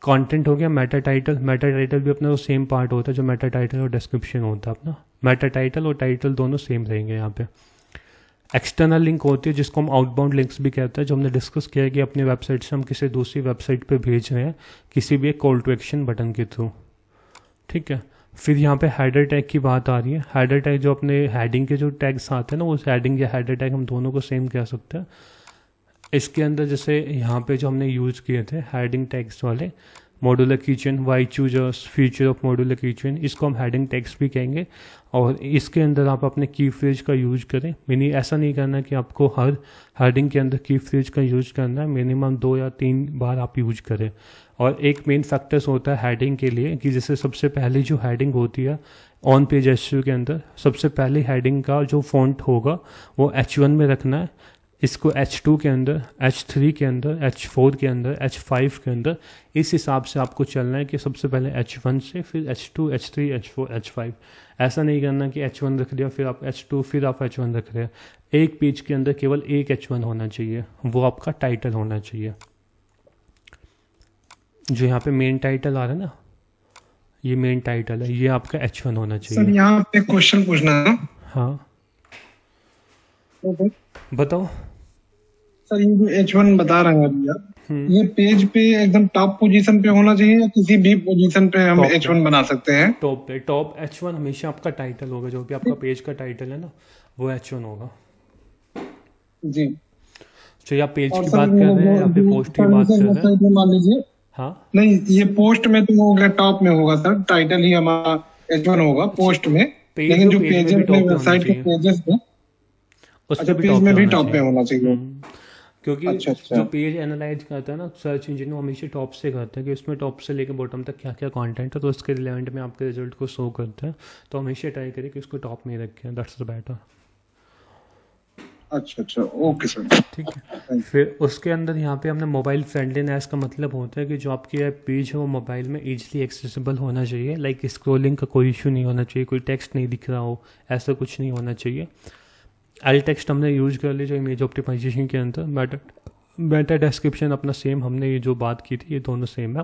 Speaker 1: कंटेंट हो गया। Meta title. मेटा टाइटल भी अपना वो सेम पार्ट होता है जो मेटा टाइटल और डिस्क्रिप्शन होता है अपना। मेटा टाइटल और टाइटल दोनों सेम रहेंगे यहाँ पे। एक्सटर्नल लिंक होती है जिसको हम आउटबाउंड लिंक्स भी कहते हैं, जो हमने डिस्कस किया है कि अपनी वेबसाइट से हम किसी दूसरी वेबसाइट पे भेज रहे हैं किसी भी एक कॉल टू एक्शन बटन के थ्रू, ठीक है। फिर यहाँ पे हेडर टैग की बात आ रही है। हेडर टैग जो अपने हेडिंग के जो टैग्स आते हैं ना, वो हेडिंग या हेडर टैग हम दोनों को सेम कह सकते हैं। इसके अंदर जैसे यहाँ पे जो हमने यूज़ किए थे हेडिंग टैग्स वाले, modular kitchen, why choosers, feature of modular kitchen, इसको हम हेडिंग टैग्स भी कहेंगे। और इसके अंदर आप अपने की फ्रेज का यूज करें। मिनी ऐसा नहीं करना कि आपको हर हेडिंग के अंदर की फ्रेज का यूज करना है, मिनिमम 2 या 3 बार आप यूज करें। और एक मेन फैक्टर्स होता है हेडिंग के लिए कि जैसे सबसे पहली जो हेडिंग होती है ऑन पेज एसईओ के अंदर, सबसे पहले हेडिंग का जो फॉन्ट होगा वो H1 में रखना है, इसको H2 के अंदर, H3 के अंदर, H4 के अंदर, H5 के अंदर, इस हिसाब से आपको चलना है कि सबसे पहले H1 से फिर H2, H3, H4, H5। ऐसा नहीं करना कि H1 रख दिया फिर आप H2 फिर आप H1 रख रहे हैं। एक पेज के अंदर केवल एक H1 होना चाहिए, वो आपका टाइटल होना चाहिए। जो यहाँ पे मेन टाइटल आ रहा है ना, ये मेन टाइटल है, ये आपका H1 होना
Speaker 4: सर
Speaker 1: चाहिए।
Speaker 4: यहाँ पे क्वेश्चन पूछना है।
Speaker 1: हाँ बताओ।
Speaker 4: सर ये जो H1 बता रहे हैं अभी आप, ये पेज पे एकदम टॉप पोजीशन पे होना चाहिए या किसी भी पोजीशन पे हम
Speaker 1: टॉप पे।
Speaker 4: H1 बना सकते हैं?
Speaker 1: टॉप पे, टॉप H1 हमेशा आपका टाइटल होगा, जो भी आपका पेज का टाइटल है ना वो H1 होगा।
Speaker 4: जी।
Speaker 1: तो या पेज
Speaker 4: और
Speaker 1: की
Speaker 4: सर
Speaker 1: बात कर रहे हैं या फिर पोस्ट की बात कर रहे हैं?
Speaker 4: मान लीजिए,
Speaker 1: हाँ
Speaker 4: नहीं ये पोस्ट में तो हो गया, टॉप में होगा सर, टाइटल ही हमारा H1 होगा पोस्ट में,
Speaker 1: पेज
Speaker 4: लेकिन जो
Speaker 1: में भी
Speaker 4: पेज है
Speaker 1: top पे होना
Speaker 4: वेबसाइट के
Speaker 1: चाहिए।
Speaker 4: पेजेस में,
Speaker 1: उस
Speaker 4: अच्छा
Speaker 1: पे भी
Speaker 4: पेज
Speaker 1: top
Speaker 4: में
Speaker 1: पे
Speaker 4: भी
Speaker 1: होना
Speaker 4: टॉप पे
Speaker 1: चाहिए।
Speaker 4: होना चाहिए।
Speaker 1: क्योंकि
Speaker 4: अच्छा, अच्छा।
Speaker 1: जो पेज एनालाइज करता है ना सर्च इंजन, वो हमेशा टॉप से करता है कि उसमें टॉप से लेकर बॉटम तक क्या क्या कंटेंट है, तो उसके रिलेवेंट में आपके रिजल्ट को शो करता है। तो हमेशा ट्राई करें कि उसको टॉप में रखें, दैट्स द बेटर।
Speaker 4: अच्छा अच्छा, ओके सर।
Speaker 1: ठीक है। फिर उसके अंदर यहाँ पे हमने मोबाइल फ्रेंडलीनेस का मतलब होता है कि जो आपकी पेज है वो मोबाइल में इजीली एक्सेसिबल होना चाहिए, लाइक स्क्रॉलिंग का कोई इशू नहीं होना चाहिए, कोई टेक्स्ट नहीं दिख रहा हो, ऐसा कुछ नहीं होना चाहिए। एल टेक्स्ट हमने यूज कर लिया जो इमेज ऑप्टिमाइजेशन के अंदर। मेटा डिस्क्रिप्शन अपना सेम, हमने ये जो बात की थी ये दोनों सेम है,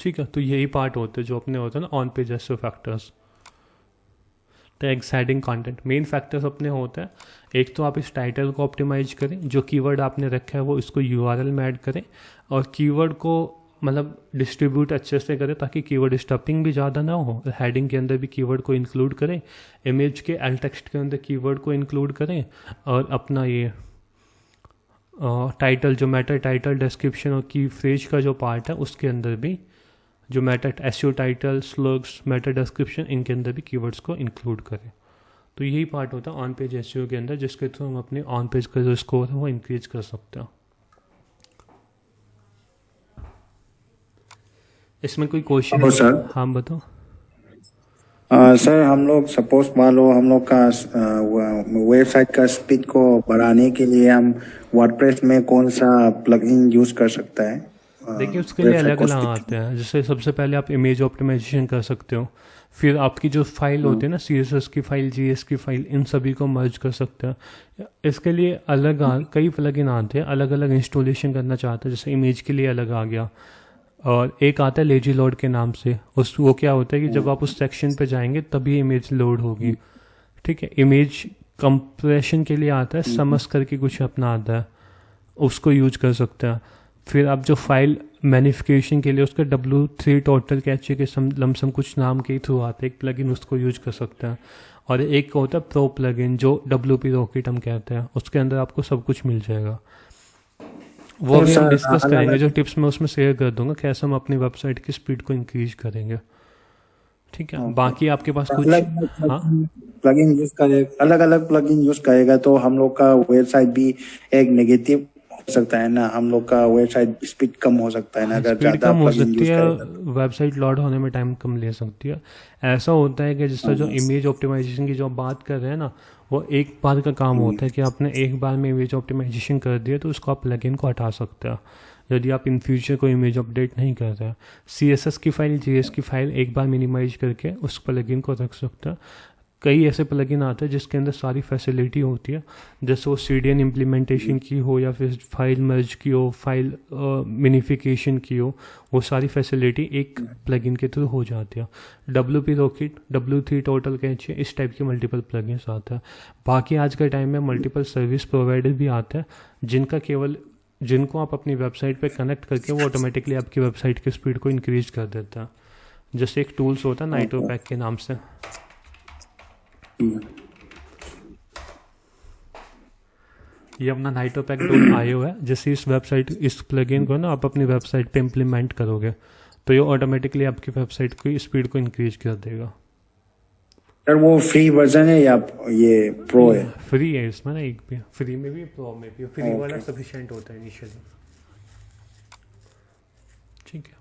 Speaker 1: ठीक है। तो यही पार्ट होते हैं जो अपने होते हैं ना on page SEO factors. Tags, heading, content, main factors अपने होते हैं। एक तो आप इस टाइटल को ऑप्टिमाइज करें, जो कीवर्ड आपने रखा है वो इसको यूआरएल में ऐड करें, और कीवर्ड को मतलब डिस्ट्रीब्यूट अच्छे से करें ताकि कीवर्ड स्टफिंग भी ज़्यादा ना हो। हेडिंग के अंदर भी कीवर्ड को इंक्लूड करें, इमेज के एल टेक्स्ट के अंदर कीवर्ड को इंक्लूड करें, और अपना ये टाइटल जो मेटा टाइटल, डिस्क्रिप्शन और की फ्रेज का जो पार्ट है उसके अंदर भी जो Meta SEO title, slugs, Meta description, इनके अंदर भी कीवर्ड्स को इंक्लूड करें। तो यही पार्ट होता है ऑन पेज एसईओ के अंदर, जिसके थ्रू हम अपने ऑन पेज का जो स्कोर है वो इंक्रीज कर सकते हैं। इसमें कोई क्वेश्चन है?
Speaker 3: सर।
Speaker 1: हाँ बताओ।
Speaker 3: सर हम लोग सपोज मान लो हम लोग का वेबसाइट का स्पीड को बढ़ाने के लिए हम वर्डप्रेस में कौन सा प्लगइन यूज कर सकता है?
Speaker 1: देखिए उसके लिए
Speaker 3: वेबसाइट
Speaker 1: अलग
Speaker 3: को
Speaker 1: अलग
Speaker 3: स्पिक।
Speaker 1: आते हैं। जैसे सबसे पहले आप इमेज ऑप्टिमाइजेशन कर सकते हो, फिर आपकी जो फाइल होती है ना, CSS की फाइल, GS की फाइल, इन सभी को मर्ज कर सकते हैं। इसके लिए कई प्लगइन आते हैं, अलग अलग इंस्टॉलेशन करना चाहते हैं। जैसे इमेज के लिए अलग आ गया, और एक आता है लेजी लोड के नाम से। वो क्या होता है कि जब आप उस सेक्शन पे जाएंगे तभी इमेज लोड होगी। ठीक है। इमेज कंप्रेशन के लिए आता है समस करके कुछ अपना आता है, उसको यूज कर सकते हैं। फिर आप जो फाइल मैनिफिकेशन के लिए उसका W3 टोटल कैचे के लमसम कुछ नाम के थ्रू आते हैं एक प्लगइन, उसको यूज कर सकते हैं। और एक होता है प्रो प्लगइन जो WP रॉकेट हम कहते हैं, उसके अंदर आपको सब कुछ मिल जाएगा। वो
Speaker 3: तो
Speaker 1: भी हम
Speaker 3: सर
Speaker 1: डिस्कस करेंगे,
Speaker 3: अलग
Speaker 1: जो टिप्स मैं उसमें शेयर कर दूंगा कैसे हम अपनी वेबसाइट की स्पीड को इंक्रीज करेंगे। ठीक है। बाकी आपके पास कुछ?
Speaker 3: अलग
Speaker 1: हाँ,
Speaker 3: प्लगइन यूज करे, अलग अलग प्लगइन यूज करेगा तो हम लोग का वेबसाइट भी एक नेगेटिव हो सकता है ना, हम लोग का वेबसाइट स्पीड कम हो सकता है ना अगर
Speaker 1: स्पीड
Speaker 3: ज्यादा
Speaker 1: कम हो
Speaker 3: प्लगइन
Speaker 1: सकती
Speaker 3: यूज
Speaker 1: है,
Speaker 3: करेगा।
Speaker 1: वेबसाइट लोड होने में टाइम कम ले सकती है। ऐसा होता है कि जिस तरह जो इमेज ऑप्टिमाइजेशन की जो बात कर रहे हैं ना, वो एक बार का काम होता है कि आपने एक बार में इमेज ऑप्टिमाइजेशन कर दिया तो उसको आप प्लगइन को हटा सकते हैं यदि आप इन फ्यूचर को इमेज अपडेट नहीं कर रहे हैं। CSS की फाइल, GS की फाइल एक बार मिनिमाइज करके उस प्लगइन को रख सकते हैं। कई ऐसे प्लगइन आते हैं जिसके अंदर सारी फैसिलिटी होती है, जैसे वो CDN इम्प्लीमेंटेशन की हो या फिर फाइल मर्ज की हो, फाइल मिनिफिकेशन की हो, वो सारी फैसिलिटी एक प्लगइन के थ्रू हो जाती है। WP rocket, W3 total cache, इस टाइप के मल्टीपल प्लगइन्स आते हैं। बाकी आज के टाइम में मल्टीपल सर्विस प्रोवाइडर भी आते हैं जिनको आप अपनी वेबसाइट पे कनेक्ट करके वो ऑटोमेटिकली आपकी वेबसाइट की स्पीड को इंक्रीज कर देता है। जैसे एक टूल्स होता है नाइट्रोपैक के नाम से, ये अपना नाइट्रोपैक टूल आए हुआ है। जैसे इस प्लगइन को ना आप अपनी वेबसाइट पे इम्प्लीमेंट करोगे तो ये ऑटोमेटिकली आपकी वेबसाइट की स्पीड को इंक्रीज कर देगा।
Speaker 3: सर वो फ्री वर्जन है या ये प्रो है?
Speaker 1: फ्री है इसमें ना, एक भी फ्री में भी प्रो में भी। फ्री वाला सफिशिएंट होता है इनिशियली। ठीक है।